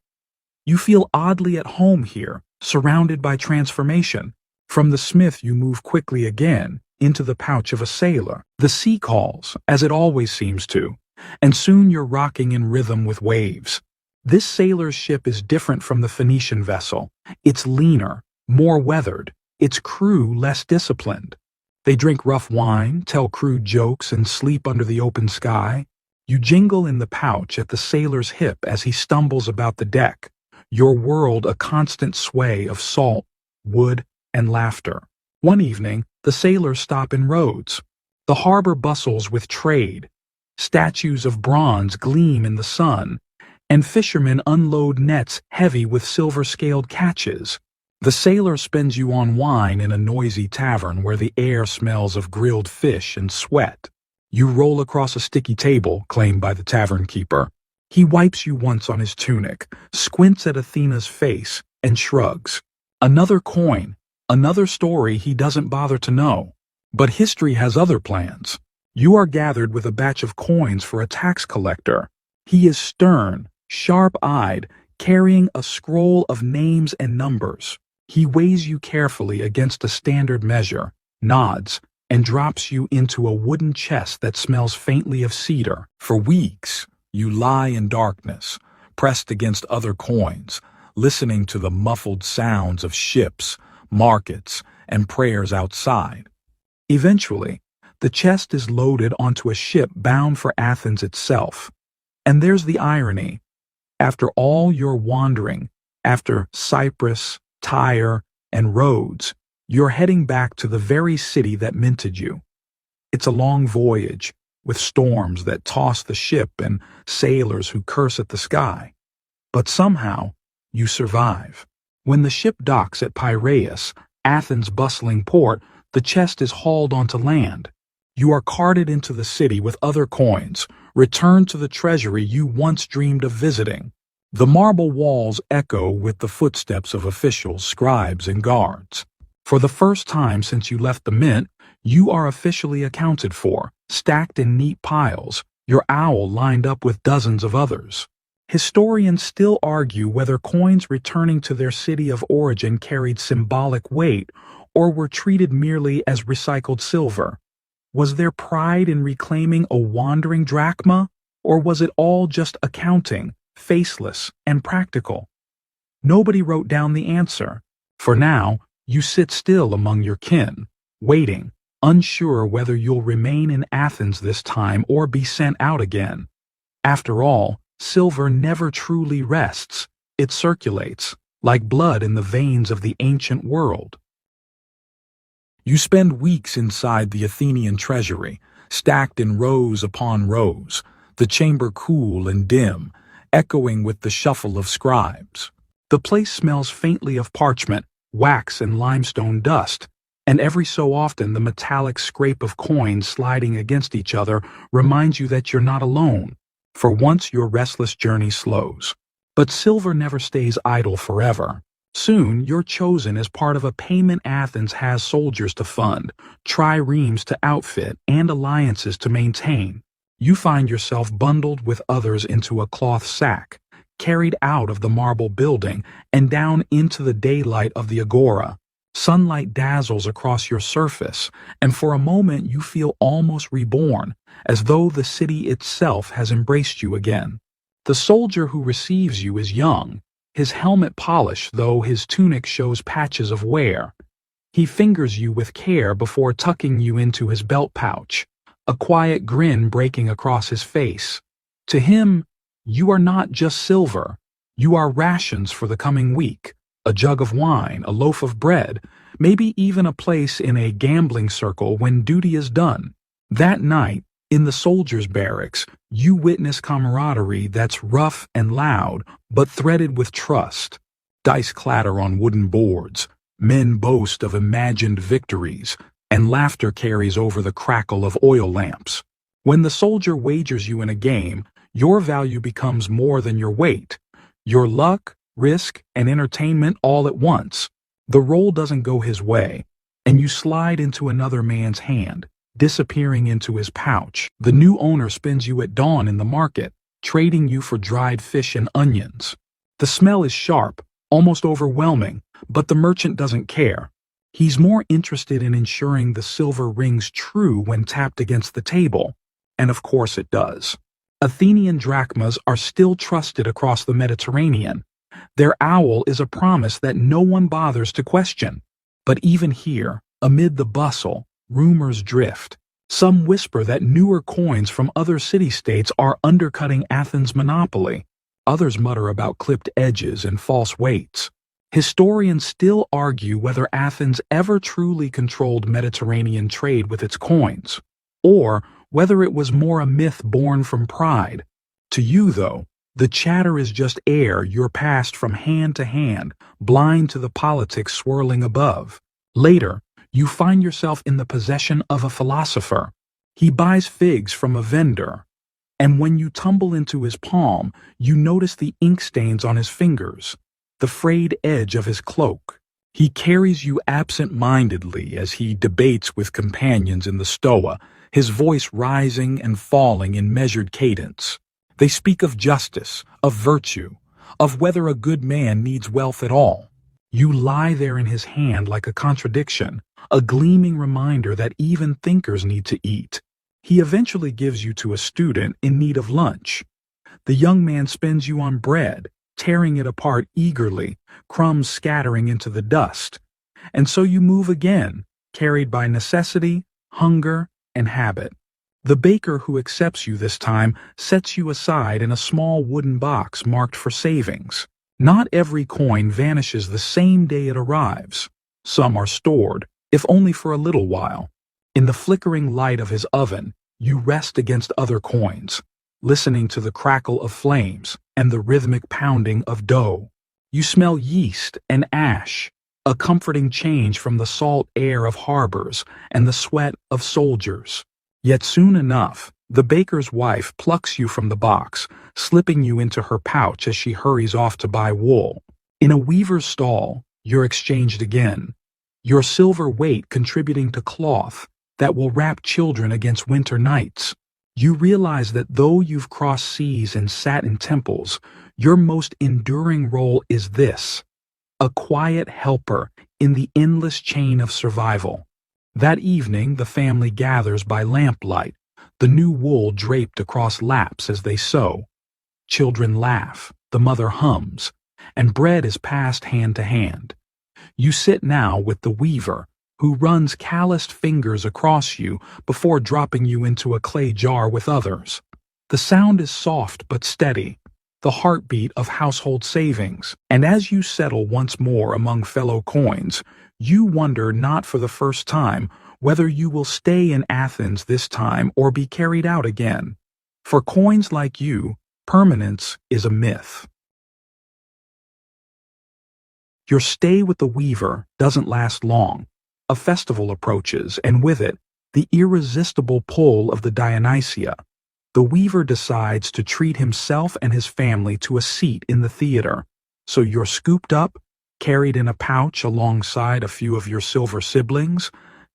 You feel oddly at home here, surrounded by transformation. From the smith you move quickly again, into the pouch of a sailor. The sea calls, as it always seems to, and soon you're rocking in rhythm with waves. This sailor's ship is different from the Phoenician vessel. It's leaner, more weathered, its crew less disciplined. They drink rough wine, tell crude jokes, and sleep under the open sky. You jingle in the pouch at the sailor's hip as he stumbles about the deck, your world a constant sway of salt, wood, and laughter. One evening, the sailors stop in Rhodes. The harbor bustles with trade. Statues of bronze gleam in the sun, and fishermen unload nets heavy with silver-scaled catches. The sailor spins you on wine in a noisy tavern where the air smells of grilled fish and sweat. You roll across a sticky table claimed by the tavern keeper. He wipes you once on his tunic, squints at Athena's face, and shrugs. Another coin, another story he doesn't bother to know. But history has other plans. You are gathered with a batch of coins for a tax collector. He is stern, sharp-eyed, carrying a scroll of names and numbers. He weighs you carefully against a standard measure, nods, and drops you into a wooden chest that smells faintly of cedar. For weeks, you lie in darkness, pressed against other coins, listening to the muffled sounds of ships, markets, and prayers outside. Eventually, the chest is loaded onto a ship bound for Athens itself. And there's the irony. After all your wandering, after Cyprus, Tyre, and Rhodes, you're heading back to the very city that minted you. It's a long voyage, with storms that toss the ship and sailors who curse at the sky. But somehow, you survive. When the ship docks at Piraeus, Athens' bustling port, the chest is hauled onto land. You are carted into the city with other coins, returned to the treasury you once dreamed of visiting. The marble walls echo with the footsteps of officials, scribes, and guards. For the first time since you left the mint, you are officially accounted for, stacked in neat piles, your owl lined up with dozens of others. Historians still argue whether coins returning to their city of origin carried symbolic weight or were treated merely as recycled silver. Was there pride in reclaiming a wandering drachma, or was it all just accounting, faceless and practical? Nobody wrote down the answer. For now, you sit still among your kin, waiting, unsure whether you'll remain in Athens this time or be sent out again. After all, silver never truly rests. It circulates, like blood in the veins of the ancient world. You spend weeks inside the Athenian treasury, stacked in rows upon rows, the chamber cool and dim, echoing with the shuffle of scribes. The place smells faintly of parchment, wax, and limestone dust, and every so often the metallic scrape of coins sliding against each other reminds you that you're not alone. For once your restless journey slows. But silver never stays idle forever. Soon you're chosen as part of a payment Athens has soldiers to fund, triremes to outfit, and alliances to maintain. You find yourself bundled with others into a cloth sack, carried out of the marble building and down into the daylight of the agora. Sunlight dazzles across your surface, and for a moment you feel almost reborn, as though the city itself has embraced you again. The soldier who receives you is young, his helmet polished though his tunic shows patches of wear. He fingers you with care before tucking you into his belt pouch, a quiet grin breaking across his face. To him, you are not just silver, you are rations for the coming week. A jug of wine, a loaf of bread, maybe even a place in a gambling circle when duty is done. That night, in the soldiers' barracks, you witness camaraderie that's rough and loud, but threaded with trust. Dice clatter on wooden boards, men boast of imagined victories, and laughter carries over the crackle of oil lamps. When the soldier wagers you in a game, your value becomes more than your weight. Your luck, risk, and entertainment all at once. The roll doesn't go his way, and you slide into another man's hand, disappearing into his pouch. The new owner spins you at dawn in the market, trading you for dried fish and onions. The smell is sharp, almost overwhelming, but the merchant doesn't care. He's more interested in ensuring the silver rings true when tapped against the table, and of course it does. Athenian drachmas are still trusted across the Mediterranean. Their owl is a promise that no one bothers to question. But even here, amid the bustle, rumors drift. Some whisper that newer coins from other city-states are undercutting Athens' monopoly. Others mutter about clipped edges and false weights. Historians still argue whether Athens ever truly controlled Mediterranean trade with its coins, or whether it was more a myth born from pride. To you, though, the chatter is just air you're passed from hand to hand, blind to the politics swirling above. Later, you find yourself in the possession of a philosopher. He buys figs from a vendor, and when you tumble into his palm, you notice the ink stains on his fingers, the frayed edge of his cloak. He carries you absent-mindedly as he debates with companions in the stoa, his voice rising and falling in measured cadence. They speak of justice, of virtue, of whether a good man needs wealth at all. You lie there in his hand like a contradiction, a gleaming reminder that even thinkers need to eat. He eventually gives you to a student in need of lunch. The young man spins you on bread, tearing it apart eagerly, crumbs scattering into the dust. And so you move again, carried by necessity, hunger, and habit. The baker who accepts you this time sets you aside in a small wooden box marked for savings. Not every coin vanishes the same day it arrives. Some are stored, if only for a little while. In the flickering light of his oven, you rest against other coins, listening to the crackle of flames and the rhythmic pounding of dough. You smell yeast and ash, a comforting change from the salt air of harbors and the sweat of soldiers. Yet soon enough, the baker's wife plucks you from the box, slipping you into her pouch as she hurries off to buy wool. In a weaver's stall, you're exchanged again, your silver weight contributing to cloth that will wrap children against winter nights. You realize that though you've crossed seas and sat in temples, your most enduring role is this: a quiet helper in the endless chain of survival. That evening, the family gathers by lamplight, the new wool draped across laps as they sew. Children laugh, the mother hums, and bread is passed hand to hand. You sit now with the weaver, who runs calloused fingers across you before dropping you into a clay jar with others. The sound is soft but steady, the heartbeat of household savings, and as you settle once more among fellow coins, you wonder not for the first time whether you will stay in Athens this time or be carried out again. For coins like you, permanence is a myth. Your stay with the weaver doesn't last long. A festival approaches, and with it, the irresistible pull of the Dionysia. The weaver decides to treat himself and his family to a seat in the theater, so you're scooped up, carried in a pouch alongside a few of your silver siblings,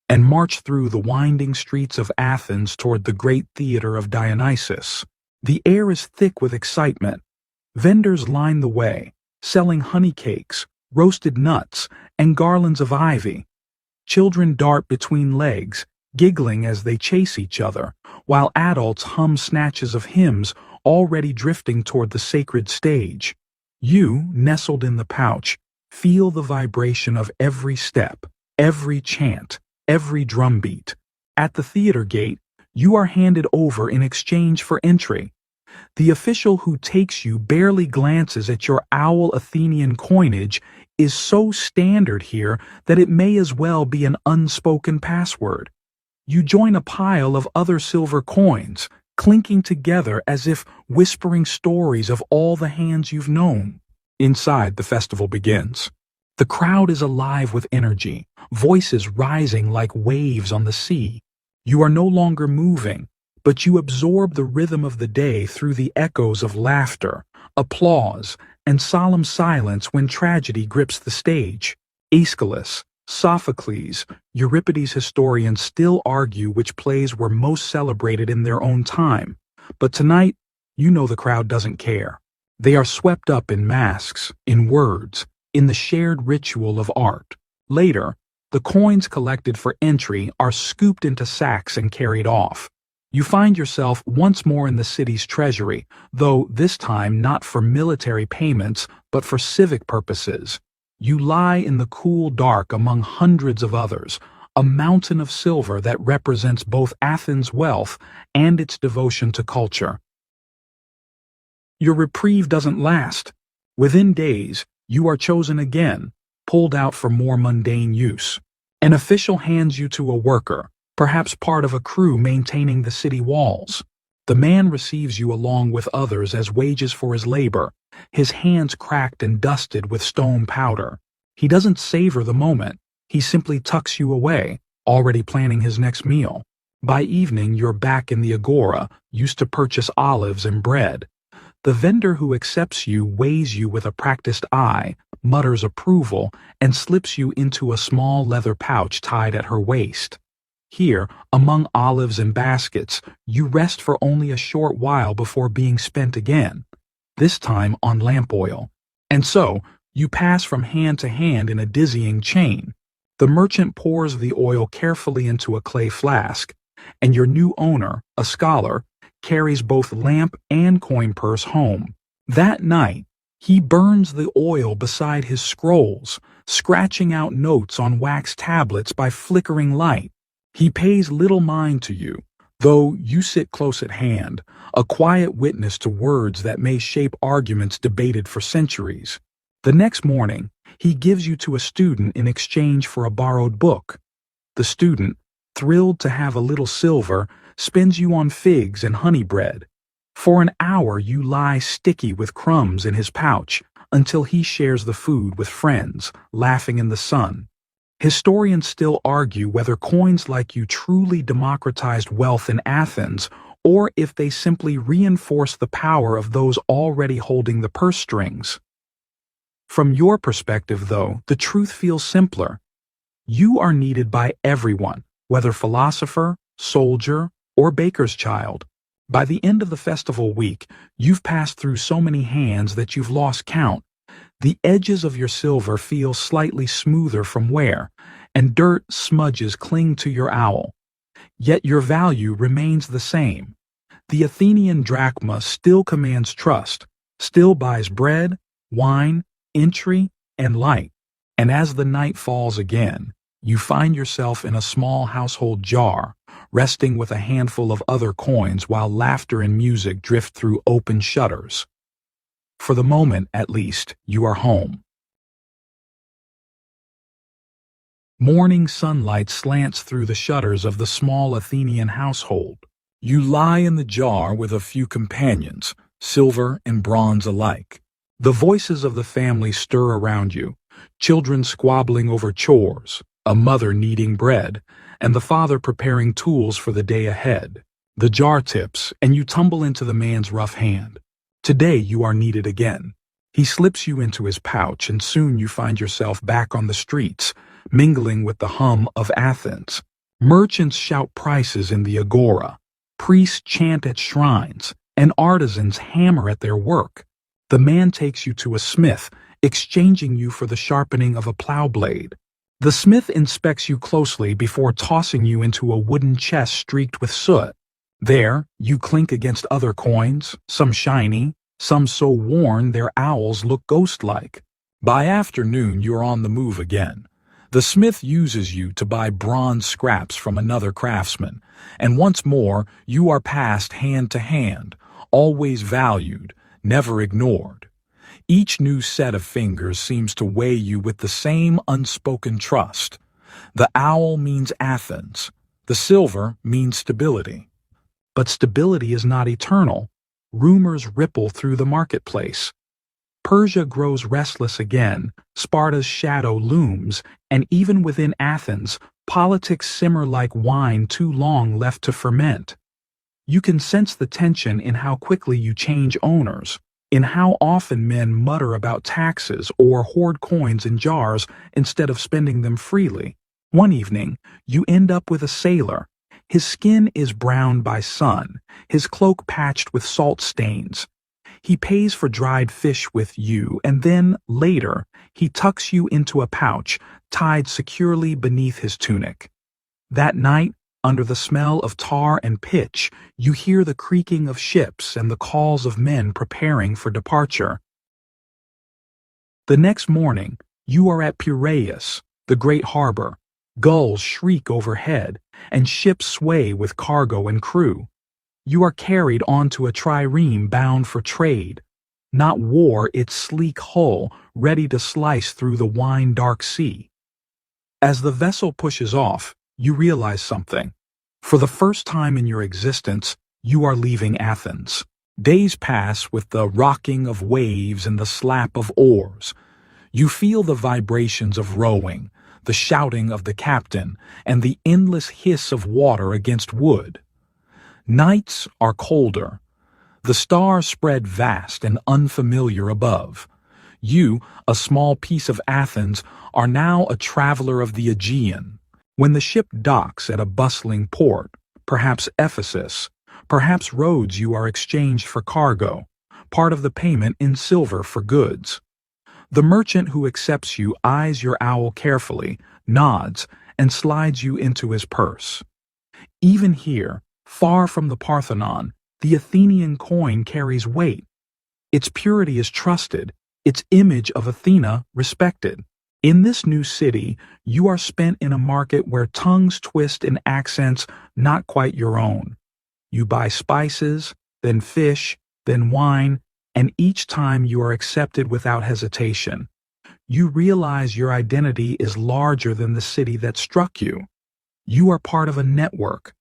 and march through the winding streets of Athens toward the great theater of Dionysus. The air is thick with excitement. Vendors line the way, selling honey cakes, roasted nuts, and garlands of ivy. Children dart between legs, giggling as they chase each other, while adults hum snatches of hymns already drifting toward the sacred stage. You, nestled in the pouch, feel the vibration of every step, every chant, every drumbeat. At the theater gate, you are handed over in exchange for entry. The official who takes you barely glances at your owl Athenian coinage is so standard here that it may as well be an unspoken password. You join a pile of other silver coins, clinking together as if whispering stories of all the hands you've known. Inside, the festival begins. The crowd is alive with energy, voices rising like waves on the sea. You are no longer moving, but you absorb the rhythm of the day through the echoes of laughter, applause, and solemn silence when tragedy grips the stage. Aeschylus, Sophocles, Euripides historians still argue which plays were most celebrated in their own time, but tonight, you know the crowd doesn't care. They are swept up in masks, in words, in the shared ritual of art. Later, the coins collected for entry are scooped into sacks and carried off. You find yourself once more in the city's treasury, though this time not for military payments, but for civic purposes. You lie in the cool dark among hundreds of others, a mountain of silver that represents both Athens' wealth and its devotion to culture. Your reprieve doesn't last. Within days, you are chosen again, pulled out for more mundane use. An official hands you to a worker, perhaps part of a crew maintaining the city walls. The man receives you along with others as wages for his labor, his hands cracked and dusted with stone powder. He doesn't savor the moment. He simply tucks you away, already planning his next meal. By evening, you're back in the agora, used to purchase olives and bread. The vendor who accepts you weighs you with a practiced eye, mutters approval, and slips you into a small leather pouch tied at her waist. Here, among olives and baskets, you rest for only a short while before being spent again, this time on lamp oil. And so, you pass from hand to hand in a dizzying chain. The merchant pours the oil carefully into a clay flask, and your new owner, a scholar, carries both lamp and coin purse home. That night, he burns the oil beside his scrolls, scratching out notes on wax tablets by flickering light. He pays little mind to you, though you sit close at hand, a quiet witness to words that may shape arguments debated for centuries. The next morning, he gives you to a student in exchange for a borrowed book. The student, thrilled to have a little silver, spends you on figs and honey bread. For an hour you lie sticky with crumbs in his pouch until he shares the food with friends, laughing in the sun. Historians still argue whether coins like you truly democratized wealth in Athens or if they simply reinforce the power of those already holding the purse strings. From your perspective, though, the truth feels simpler. You are needed by everyone, whether philosopher, soldier, or baker's child. By the end of the festival week, you've passed through so many hands that you've lost count. The edges of your silver feel slightly smoother from wear, and dirt smudges cling to your owl. Yet your value remains the same. The Athenian drachma still commands trust, still buys bread, wine, entry, and light. And as the night falls again, you find yourself in a small household jar, resting with a handful of other coins while laughter and music drift through open shutters. For the moment, at least, you are home. Morning sunlight slants through the shutters of the small Athenian household. You lie in the jar with a few companions, silver and bronze alike. The voices of the family stir around you, Children squabbling over chores, a mother kneading bread, and the father preparing tools for the day ahead. The jar tips, and you tumble into the man's rough hand. Today you are needed again. He slips you into his pouch, and soon you find yourself back on the streets, mingling with the hum of Athens. Merchants shout prices in the agora. Priests chant at shrines, and artisans hammer at their work. The man takes you to a smith, exchanging you for the sharpening of a plow blade. The smith inspects you closely before tossing you into a wooden chest streaked with soot. There, you clink against other coins, some shiny, some so worn their owls look ghost-like. By afternoon, you're on the move again. The smith uses you to buy bronze scraps from another craftsman, and once more you are passed hand to hand, always valued, never ignored. Each new set of fingers seems to weigh you with the same unspoken trust. The owl means Athens. The silver means stability. But stability is not eternal. Rumors ripple through the marketplace. Persia grows restless again, Sparta's shadow looms, and even within Athens, politics simmer like wine too long left to ferment. You can sense the tension in how quickly you change owners, in how often men mutter about taxes or hoard coins in jars instead of spending them freely. One evening, you end up with a sailor. His skin is browned by sun, his cloak patched with salt stains. He pays for dried fish with you, and then, later, he tucks you into a pouch tied securely beneath his tunic. That night, under the smell of tar and pitch, you hear the creaking of ships and the calls of men preparing for departure. The next morning, you are at Piraeus, the great harbor. Gulls shriek overhead, and ships sway with cargo and crew. You are carried onto a trireme bound for trade. Not war, its sleek hull, ready to slice through the wine-dark sea. As the vessel pushes off, you realize something. For the first time in your existence, you are leaving Athens. Days pass with the rocking of waves and the slap of oars. You feel the vibrations of rowing, the shouting of the captain, and the endless hiss of water against wood. Nights are colder. The stars spread vast and unfamiliar above. You, a small piece of Athens, are now a traveler of the Aegean. When the ship docks at a bustling port, perhaps Ephesus, perhaps Rhodes, you are exchanged for cargo, part of the payment in silver for goods. The merchant who accepts you eyes your owl carefully, nods, and slides you into his purse. Even here, far from the Parthenon, the Athenian coin carries weight. Its purity is trusted, its image of Athena respected. In this new city, you are spent in a market where tongues twist in accents not quite your own. You buy spices, then fish, then wine, and each time you are accepted without hesitation. You realize your identity is larger than the city that struck you. You are part of a network,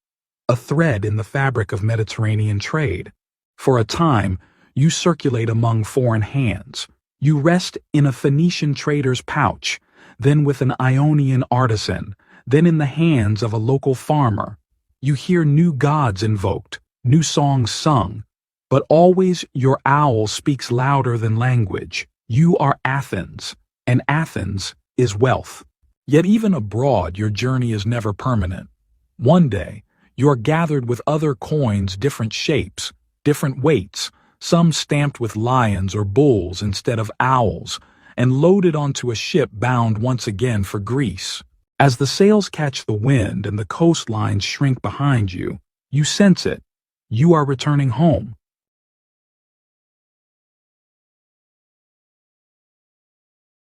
a thread in the fabric of Mediterranean trade. For a time, you circulate among foreign hands. You rest in a Phoenician trader's pouch, then with an Ionian artisan, then in the hands of a local farmer. You hear new gods invoked, new songs sung, but always your owl speaks louder than language. You are Athens, and Athens is wealth. Yet even abroad, your journey is never permanent. One day, you are gathered with other coins, different shapes, different weights, some stamped with lions or bulls instead of owls, and loaded onto a ship bound once again for Greece. As the sails catch the wind and the coastlines shrink behind you, you sense it. You are returning home.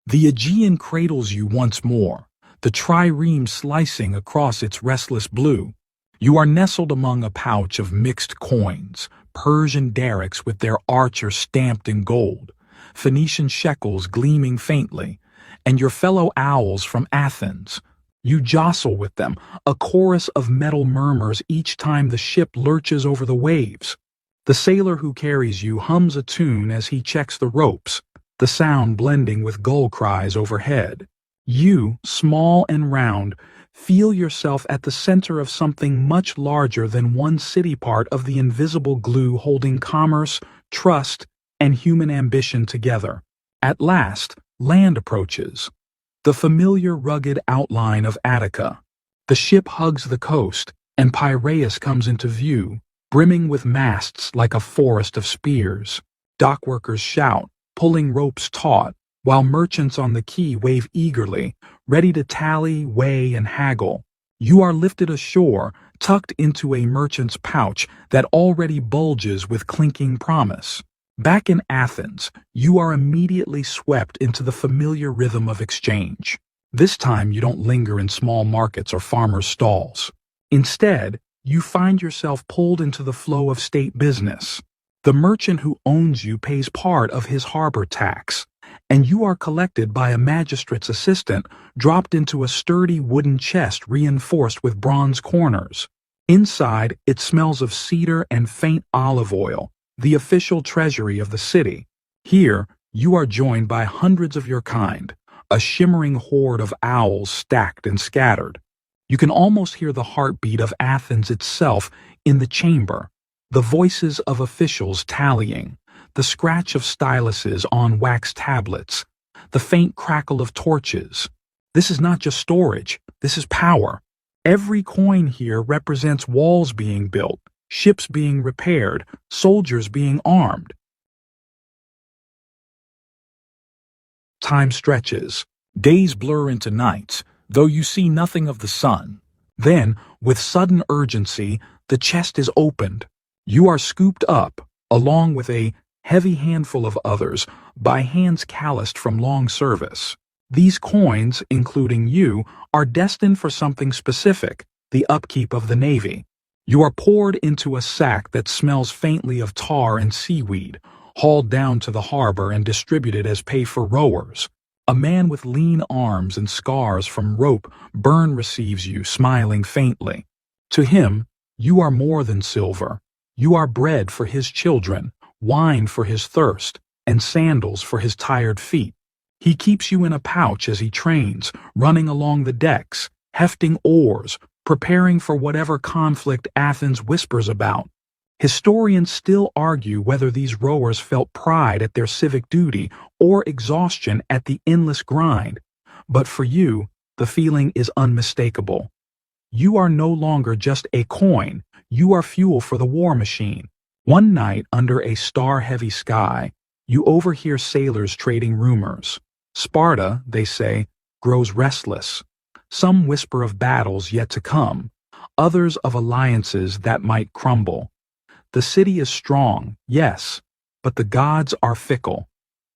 The Aegean cradles you once more, the trireme slicing across its restless blue. You are nestled among a pouch of mixed coins, Persian derricks with their archer stamped in gold, Phoenician shekels gleaming faintly, and your fellow owls from Athens. You jostle with them, a chorus of metal murmurs each time the ship lurches over the waves. The sailor who carries you hums a tune as he checks the ropes. the sound blending with gull cries overhead. You, small and round, feel yourself at the center of something much larger than one city part of the invisible glue holding commerce, trust, and human ambition together. At last, land approaches. The familiar rugged outline of Attica. The ship hugs the coast, and Piraeus comes into view, brimming with masts like a forest of spears. Dockworkers shout, pulling ropes taut, while merchants on the quay wave eagerly, ready to tally, weigh, and haggle. You are lifted ashore, tucked into a merchant's pouch that already bulges with clinking promise. Back in Athens, you are immediately swept into the familiar rhythm of exchange. This time you don't linger in small markets or farmers' stalls. Instead, you find yourself pulled into the flow of state business. The merchant who owns you pays part of his harbor tax, and you are collected by a magistrate's assistant dropped into a sturdy wooden chest reinforced with bronze corners. Inside, it smells of cedar and faint olive oil, the official treasury of the city. Here, you are joined by hundreds of your kind, a shimmering horde of owls stacked and scattered. You can almost hear the heartbeat of Athens itself in the chamber, the voices of officials tallying, the scratch of styluses on wax tablets, the faint crackle of torches. This is not just storage, this is power. Every coin here represents walls being built, ships being repaired, soldiers being armed. Time stretches. Days blur into nights, though you see nothing of the sun. Then, with sudden urgency, the chest is opened. You are scooped up, along with a heavy handful of others, by hands calloused from long service. These coins, including you, are destined for something specific, the upkeep of the Navy. You are poured into a sack that smells faintly of tar and seaweed, hauled down to the harbor and distributed as pay for rowers. A man with lean arms and scars from rope burn receives you, smiling faintly. To him, you are more than silver. You are bread for his children, wine for his thirst, and sandals for his tired feet. He keeps you in a pouch as he trains, running along the decks, hefting oars, preparing for whatever conflict Athens whispers about. Historians still argue whether these rowers felt pride at their civic duty or exhaustion at the endless grind, but for you, the feeling is unmistakable. You are no longer just a coin, you are fuel for the war machine. One night, under a star-heavy sky, you overhear sailors trading rumors. Sparta, they say, grows restless. Some whisper of battles yet to come, others of alliances that might crumble. The city is strong, yes, but the gods are fickle.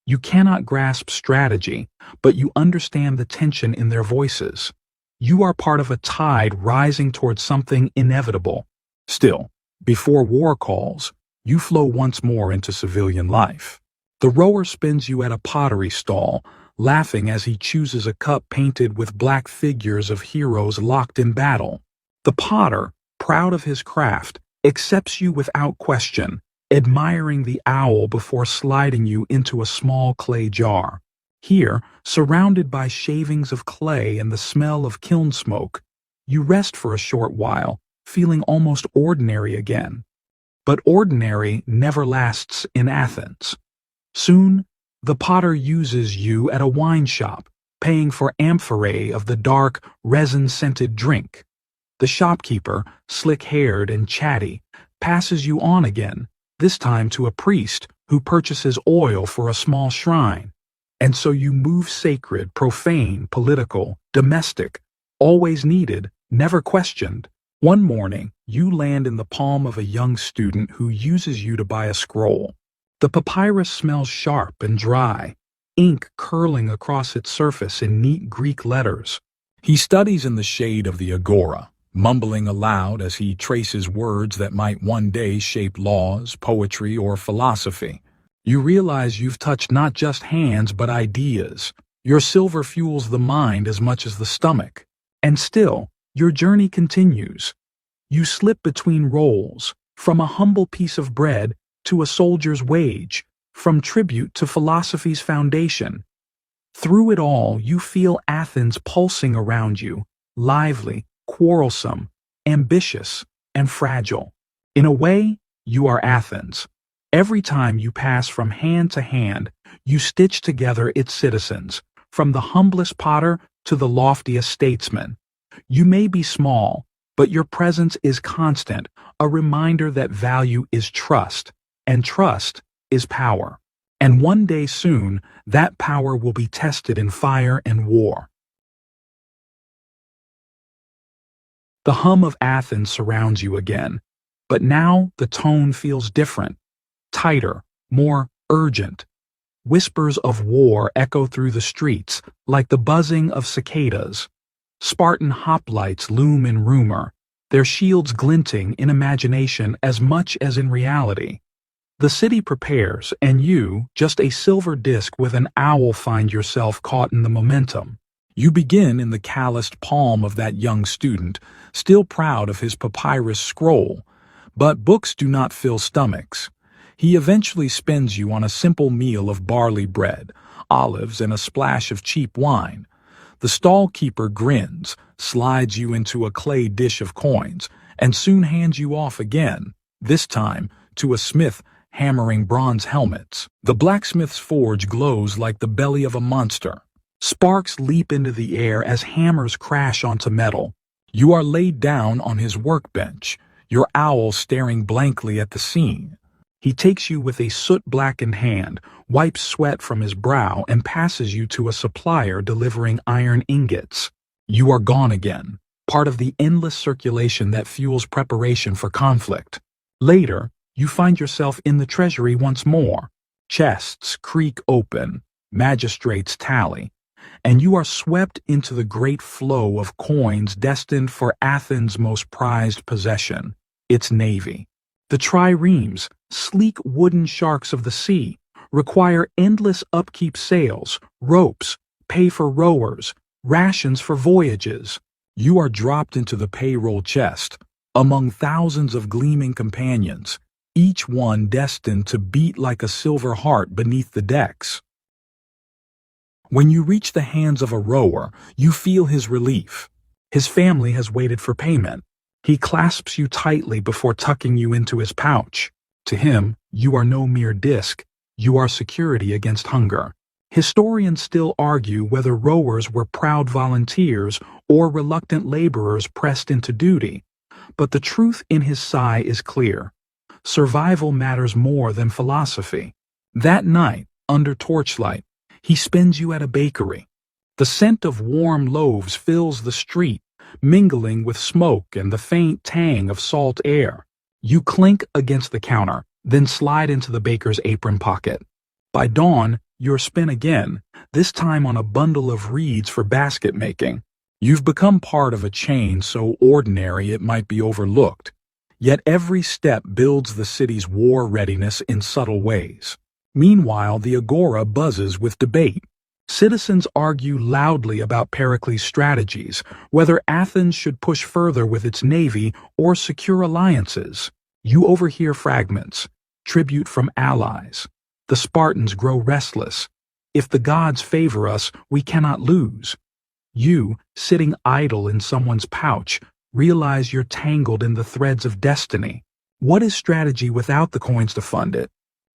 You cannot grasp strategy, but you understand the tension in their voices. You are part of a tide rising towards something inevitable. Still, before war calls, you flow once more into civilian life. The rower spins you at a pottery stall, laughing as he chooses a cup painted with black figures of heroes locked in battle. The potter, proud of his craft, accepts you without question, admiring the owl before sliding you into a small clay jar. Here, surrounded by shavings of clay and the smell of kiln smoke, you rest for a short while, feeling almost ordinary again. But ordinary never lasts in Athens. Soon, the potter uses you at a wine shop, paying for amphorae of the dark, resin-scented drink. The shopkeeper, slick-haired and chatty, passes you on again, this time to a priest who purchases oil for a small shrine. And so you move sacred, profane, political, domestic, always needed, never questioned. One morning, you land in the palm of a young student who uses you to buy a scroll. The papyrus smells sharp and dry, ink curling across its surface in neat Greek letters. He studies in the shade of the agora, mumbling aloud as he traces words that might one day shape laws, poetry, or philosophy. You realize you've touched not just hands but ideas. Your silver fuels the mind as much as the stomach. And still, your journey continues. You slip between roles, from a humble piece of bread to a soldier's wage, from tribute to philosophy's foundation. Through it all, you feel Athens pulsing around you, lively, quarrelsome, ambitious, and fragile. In a way, you are Athens. Every time you pass from hand to hand, you stitch together its citizens, from the humblest potter to the loftiest statesman. You may be small, but your presence is constant, a reminder that value is trust, and trust is power. And one day soon, that power will be tested in fire and war. The hum of Athens surrounds you again, but now the tone feels different, tighter, more urgent. Whispers of war echo through the streets like the buzzing of cicadas. Spartan hoplites loom in rumor, their shields glinting in imagination as much as in reality. The city prepares, and you, just a silver disk with an owl, find yourself caught in the momentum. You begin in the calloused palm of that young student, still proud of his papyrus scroll. But books do not fill stomachs. He eventually spends you on a simple meal of barley bread, olives, and a splash of cheap wine. The stall keeper grins, slides you into a clay dish of coins, and soon hands you off again, this time to a smith hammering bronze helmets. The blacksmith's forge glows like the belly of a monster. Sparks leap into the air as hammers crash onto metal. You are laid down on his workbench, your owl staring blankly at the scene. He takes you with a soot-blackened hand, wipes sweat from his brow, and passes you to a supplier delivering iron ingots. You are gone again, part of the endless circulation that fuels preparation for conflict. Later, you find yourself in the treasury once more. Chests creak open, magistrates tally, and you are swept into the great flow of coins destined for Athens' most prized possession, its navy. The triremes, sleek wooden sharks of the sea, require endless upkeep sails, ropes, pay for rowers, rations for voyages. You are dropped into the payroll chest, among thousands of gleaming companions, each one destined to beat like a silver heart beneath the decks. When you reach the hands of a rower, you feel his relief. His family has waited for payment. He clasps you tightly before tucking you into his pouch. To him, you are no mere disk. You are security against hunger. Historians still argue whether rowers were proud volunteers or reluctant laborers pressed into duty. But the truth in his sigh is clear. Survival matters more than philosophy. That night, under torchlight, he spends you at a bakery. The scent of warm loaves fills the street, mingling with smoke and the faint tang of salt air. You clink against the counter, then slide into the baker's apron pocket. By dawn, you're spin again, this time on a bundle of reeds for basket making. You've become part of a chain so ordinary it might be overlooked. Yet every step builds the city's war readiness in subtle ways. Meanwhile, the agora buzzes with debate. Citizens argue loudly about Pericles' strategies, whether Athens should push further with its navy or secure alliances. You overhear fragments, tribute from allies. The Spartans grow restless. If the gods favor us, we cannot lose. You, sitting idle in someone's pouch, realize you're tangled in the threads of destiny. What is strategy without the coins to fund it?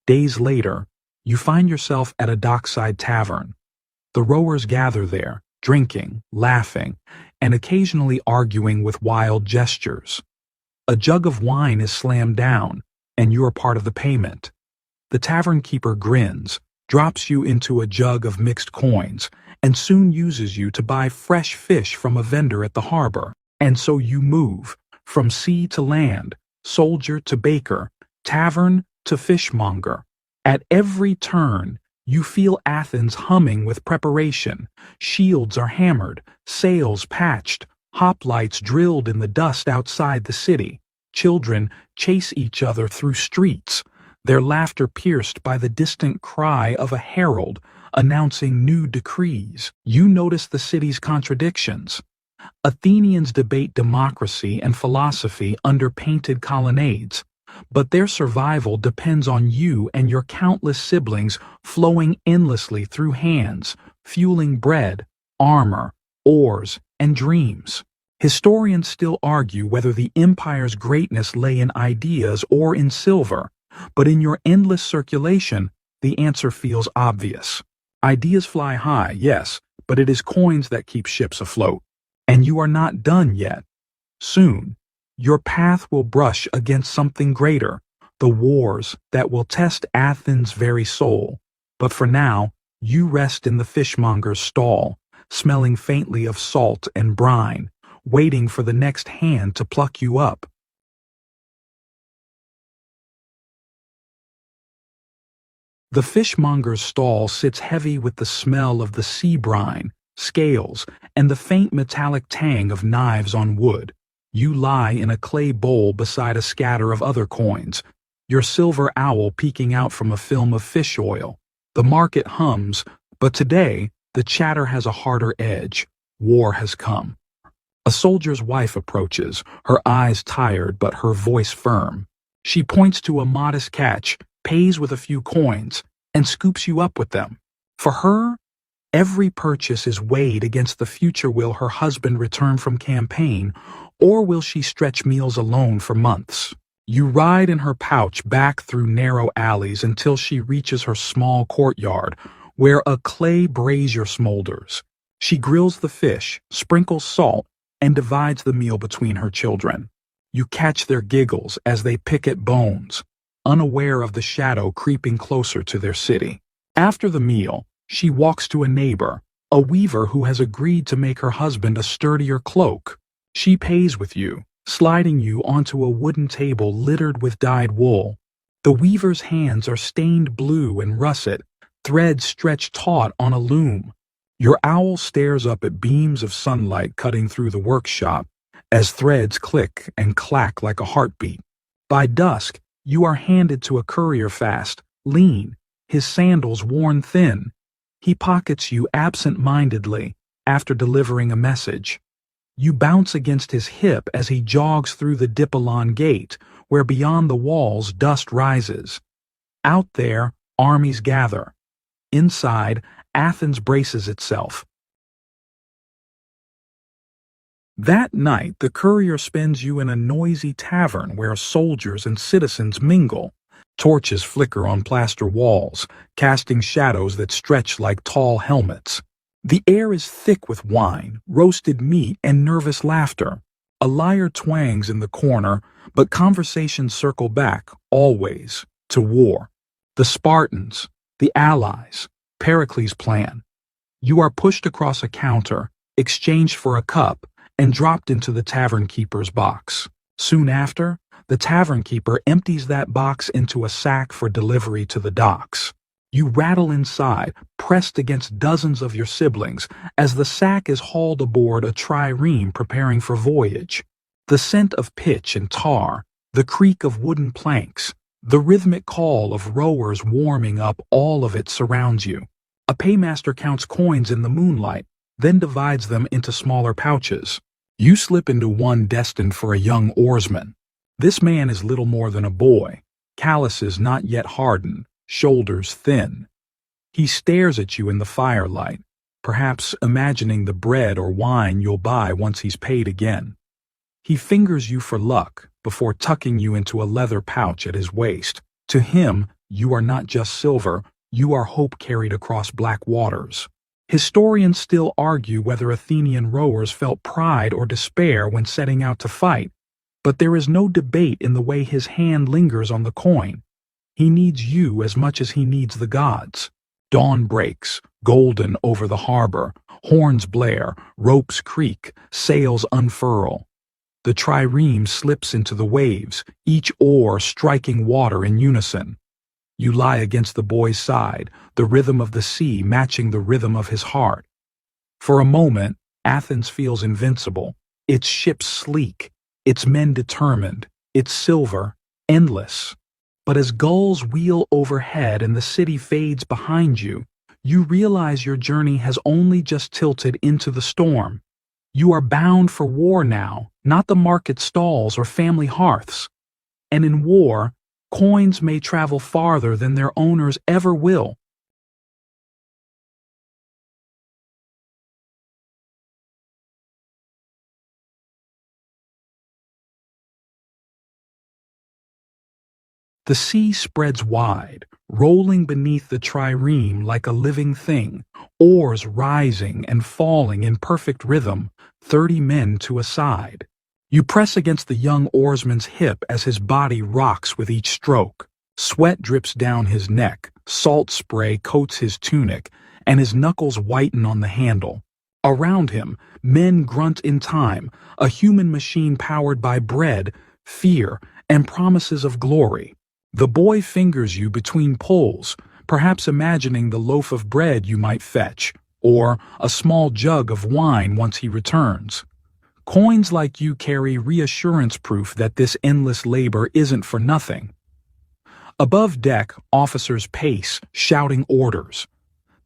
Days later, you find yourself at a dockside tavern. The rowers gather there, drinking, laughing, and occasionally arguing with wild gestures. A jug of wine is slammed down, and you are part of the payment. The tavern keeper grins, drops you into a jug of mixed coins, and soon uses you to buy fresh fish from a vendor at the harbor. And so you move, from sea to land, soldier to baker, tavern to fishmonger. At every turn, you feel Athens humming with preparation. Shields are hammered, sails patched, hoplites drilled in the dust outside the city. Children chase each other through streets, their laughter pierced by the distant cry of a herald announcing new decrees. You notice the city's contradictions. Athenians debate democracy and philosophy under painted colonnades, but their survival depends on you and your countless siblings flowing endlessly through hands, fueling bread, armor, oars, and dreams. Historians still argue whether the empire's greatness lay in ideas or in silver, but in your endless circulation, the answer feels obvious. Ideas fly high, yes, but it is coins that keep ships afloat. And you are not done yet. Soon, your path will brush against something greater, the wars that will test Athens' very soul. But for now, you rest in the fishmonger's stall, smelling faintly of salt and brine, waiting for the next hand to pluck you up. The fishmonger's stall sits heavy with the smell of the sea brine, scales, and the faint metallic tang of knives on wood. You lie in a clay bowl beside a scatter of other coins, your silver owl peeking out from a film of fish oil. The market hums, but today the chatter has a harder edge. War has come. A soldier's wife approaches, her eyes tired but her voice firm. She points to a modest catch, pays with a few coins, and scoops you up with them. For her, every purchase is weighed against the future. Will her husband return from campaign, or will she stretch meals alone for months? You ride in her pouch back through narrow alleys until she reaches her small courtyard, where a clay brazier smolders. She grills the fish, sprinkles salt, and divides the meal between her children. You catch their giggles as they pick at bones, unaware of the shadow creeping closer to their city. After the meal, she walks to a neighbor, a weaver who has agreed to make her husband a sturdier cloak. She pays with you, sliding you onto a wooden table littered with dyed wool. The weaver's hands are stained blue and russet, threads stretched taut on a loom. Your owl stares up at beams of sunlight cutting through the workshop as threads click and clack like a heartbeat. By dusk, you are handed to a courier fast, lean, his sandals worn thin. He pockets you absent-mindedly after delivering a message. You bounce against his hip as he jogs through the Dippolon gate, where beyond the walls dust rises. Out there, armies gather. Inside, Athens braces itself. That night, the courier spends you in a noisy tavern where soldiers and citizens mingle. Torches flicker on plaster walls, casting shadows that stretch like tall helmets. The air is thick with wine, roasted meat, and nervous laughter. A lyre twangs in the corner, but conversations circle back, always, to war. The Spartans, the Allies, Pericles' plan. You are pushed across a counter, exchanged for a cup, and dropped into the tavern keeper's box. Soon after, the tavern keeper empties that box into a sack for delivery to the docks. You rattle inside, pressed against dozens of your siblings, as the sack is hauled aboard a trireme preparing for voyage. The scent of pitch and tar, the creak of wooden planks, the rhythmic call of rowers warming up, all of it surrounds you. A paymaster counts coins in the moonlight, then divides them into smaller pouches. You slip into one destined for a young oarsman. This man is little more than a boy, calluses not yet hardened, shoulders thin. He stares at you in the firelight, perhaps imagining the bread or wine you'll buy once he's paid again. He fingers you for luck before tucking you into a leather pouch at his waist. To him, you are not just silver, you are hope carried across black waters. Historians still argue whether Athenian rowers felt pride or despair when setting out to fight, but there is no debate in the way his hand lingers on the coin. He needs you as much as he needs the gods. Dawn breaks, golden over the harbor, horns blare, ropes creak, sails unfurl. The trireme slips into the waves, each oar striking water in unison. You lie against the boy's side, the rhythm of the sea matching the rhythm of his heart. For a moment, Athens feels invincible, its ships sleek, its men determined, its silver endless. But as gulls wheel overhead and the city fades behind you, you realize your journey has only just tilted into the storm. You are bound for war now, not the market stalls or family hearths. And in war, coins may travel farther than their owners ever will. The sea spreads wide, rolling beneath the trireme like a living thing, oars rising and falling in perfect rhythm, 30 men to a side. You press against the young oarsman's hip as his body rocks with each stroke. Sweat drips down his neck, salt spray coats his tunic, and his knuckles whiten on the handle. Around him, men grunt in time, a human machine powered by bread, fear, and promises of glory. The boy fingers you between pulls, perhaps imagining the loaf of bread you might fetch, or a small jug of wine once he returns. Coins like you carry reassurance proof that this endless labor isn't for nothing. Above deck, officers pace, shouting orders.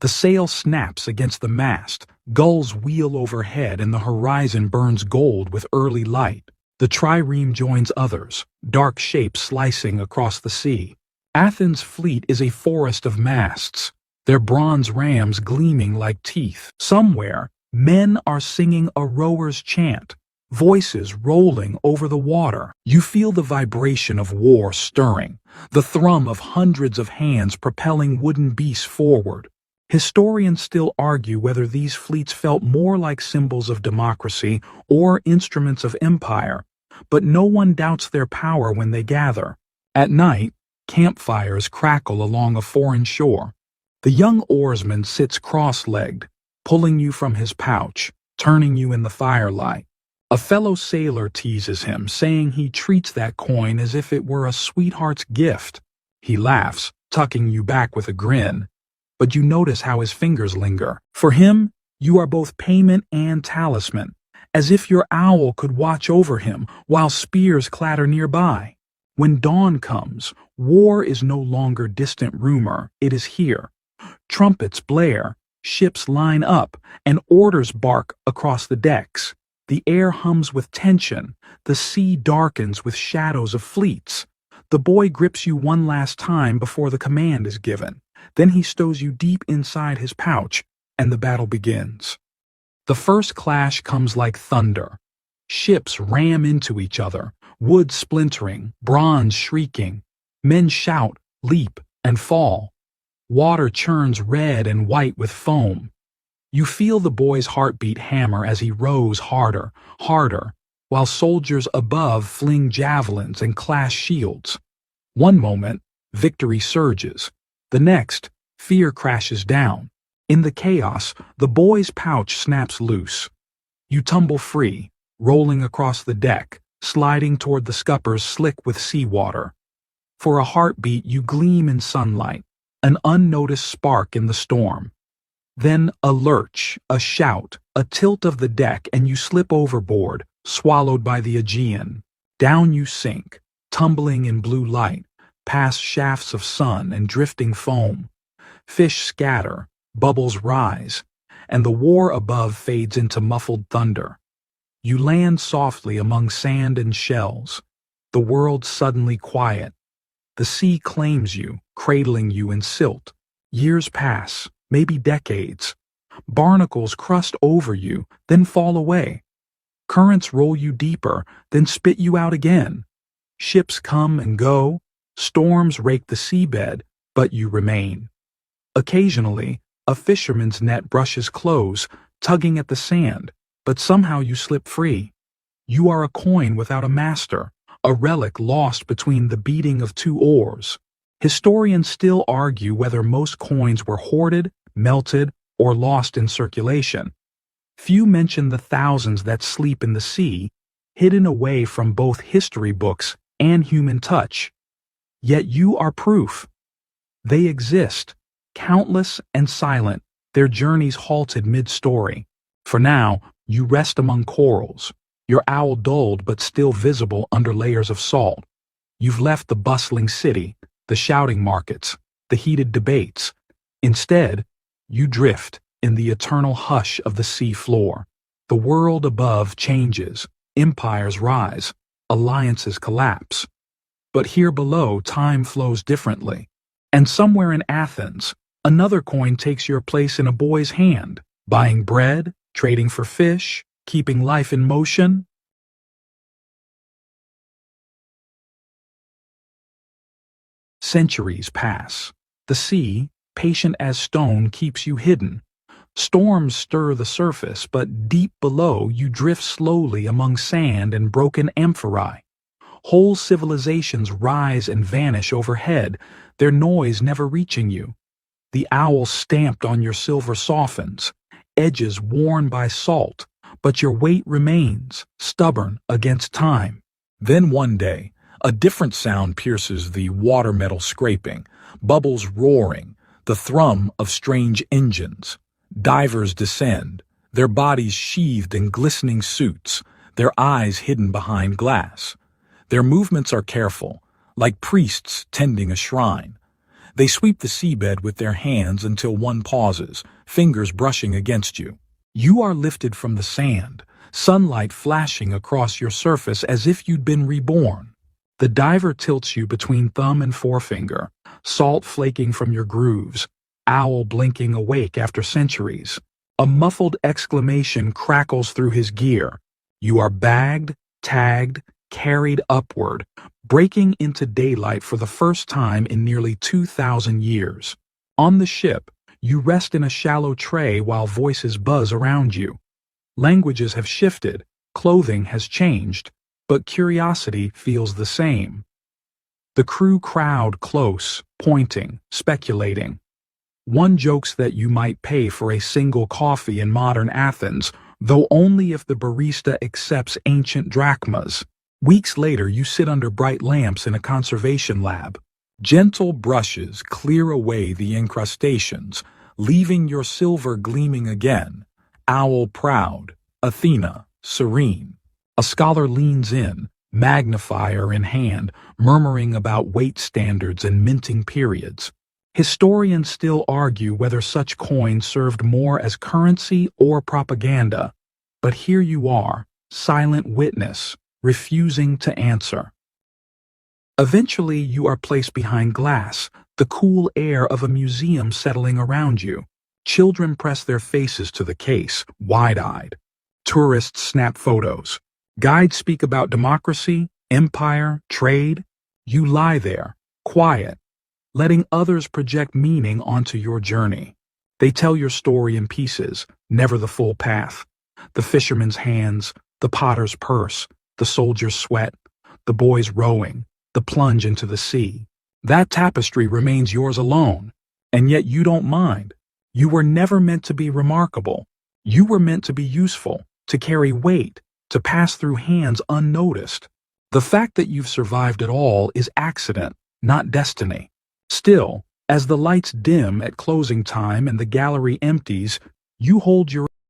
The sail snaps against the mast, gulls wheel overhead, and the horizon burns gold with early light. The trireme joins others, dark shapes slicing across the sea. Athens' fleet is a forest of masts, their bronze rams gleaming like teeth. Somewhere, men are singing a rower's chant, voices rolling over the water. You feel the vibration of war stirring, the thrum of hundreds of hands propelling wooden beasts forward. Historians still argue whether these fleets felt more like symbols of democracy or instruments of empire, but no one doubts their power when they gather. At night, campfires crackle along a foreign shore. The young oarsman sits cross-legged, pulling you from his pouch, turning you in the firelight. A fellow sailor teases him, saying he treats that coin as if it were a sweetheart's gift. He laughs, tucking you back with a grin. But you notice how his fingers linger. For him, you are both payment and talisman, as if your owl could watch over him while spears clatter nearby. When dawn comes, war is no longer distant rumor, it is here. Trumpets blare, ships line up, and orders bark across the decks. The air hums with tension, the sea darkens with shadows of fleets. The boy grips you one last time before the command is given. Then he stows you deep inside his pouch, and the battle begins. The first clash comes like thunder. Ships ram into each other, wood splintering, bronze shrieking. Men shout, leap, and fall. Water churns red and white with foam. You feel the boy's heartbeat hammer as he rows harder, harder, while soldiers above fling javelins and clash shields. One moment, victory surges. The next, fear crashes down. In the chaos, the boy's pouch snaps loose. You tumble free, rolling across the deck, sliding toward the scuppers slick with seawater. For a heartbeat, you gleam in sunlight, an unnoticed spark in the storm. Then a lurch, a shout, a tilt of the deck, and you slip overboard, swallowed by the Aegean. Down you sink, tumbling in blue light, past shafts of sun and drifting foam. Fish scatter, bubbles rise, and the war above fades into muffled thunder. You land softly among sand and shells. The world suddenly quiet. The sea claims you, cradling you in silt. Years pass, maybe decades. Barnacles crust over you, then fall away. Currents roll you deeper, then spit you out again. Ships come and go. Storms rake the seabed, but you remain. Occasionally, a fisherman's net brushes close, tugging at the sand, but somehow you slip free. You are a coin without a master, a relic lost between the beating of two oars. Historians still argue whether most coins were hoarded, melted, or lost in circulation. Few mention the thousands that sleep in the sea, hidden away from both history books and human touch. Yet you are proof. They exist, countless and silent, their journeys halted mid-story. For now, you rest among corals, your owl dulled but still visible under layers of salt. You've left the bustling city, the shouting markets, the heated debates. Instead, you drift in the eternal hush of the sea floor. The world above changes, empires rise, alliances collapse. But here below, time flows differently. And somewhere in Athens, another coin takes your place in a boy's hand, buying bread, trading for fish, keeping life in motion. Centuries pass. The sea, patient as stone, keeps you hidden. Storms stir the surface, but deep below you drift slowly among sand and broken amphorae. Whole civilizations rise and vanish overhead, their noise never reaching you. The owl stamped on your silver softens, edges worn by salt, but your weight remains, stubborn against time. Then one day, a different sound pierces the water metal scraping, bubbles roaring, the thrum of strange engines. Divers descend, their bodies sheathed in glistening suits, their eyes hidden behind glass. Their movements are careful, like priests tending a shrine. They sweep the seabed with their hands until one pauses, fingers brushing against you. You are lifted from the sand, sunlight flashing across your surface as if you'd been reborn. The diver tilts you between thumb and forefinger, salt flaking from your grooves, owl blinking awake after centuries. A muffled exclamation crackles through his gear. You are bagged, tagged, carried upward, breaking into daylight for the first time in nearly 2,000 years. On the ship, you rest in a shallow tray while voices buzz around you. Languages have shifted, clothing has changed, but curiosity feels the same. The crew crowd close, pointing, speculating. One jokes that you might pay for a single coffee in modern Athens, though only if the barista accepts ancient drachmas. Weeks later, you sit under bright lamps in a conservation lab. Gentle brushes clear away the incrustations, leaving your silver gleaming again. Owl proud, Athena serene. A scholar leans in, magnifier in hand, murmuring about weight standards and minting periods. Historians still argue whether such coins served more as currency or propaganda. But here you are, silent witness, refusing to answer. Eventually, you are placed behind glass, the cool air of a museum settling around you. Children press their faces to the case, wide-eyed. Tourists snap photos. Guides speak about democracy, empire, trade. You lie there, quiet, letting others project meaning onto your journey. They tell your story in pieces, never the full path. The fisherman's hands, the potter's purse, the soldier's sweat, the boy's rowing, the plunge into the sea. That tapestry remains yours alone, and yet you don't mind. You were never meant to be remarkable. You were meant to be useful, to carry weight, to pass through hands unnoticed. The fact that you've survived at all is accident, not destiny. Still, as the lights dim at closing time and the gallery empties, you hold your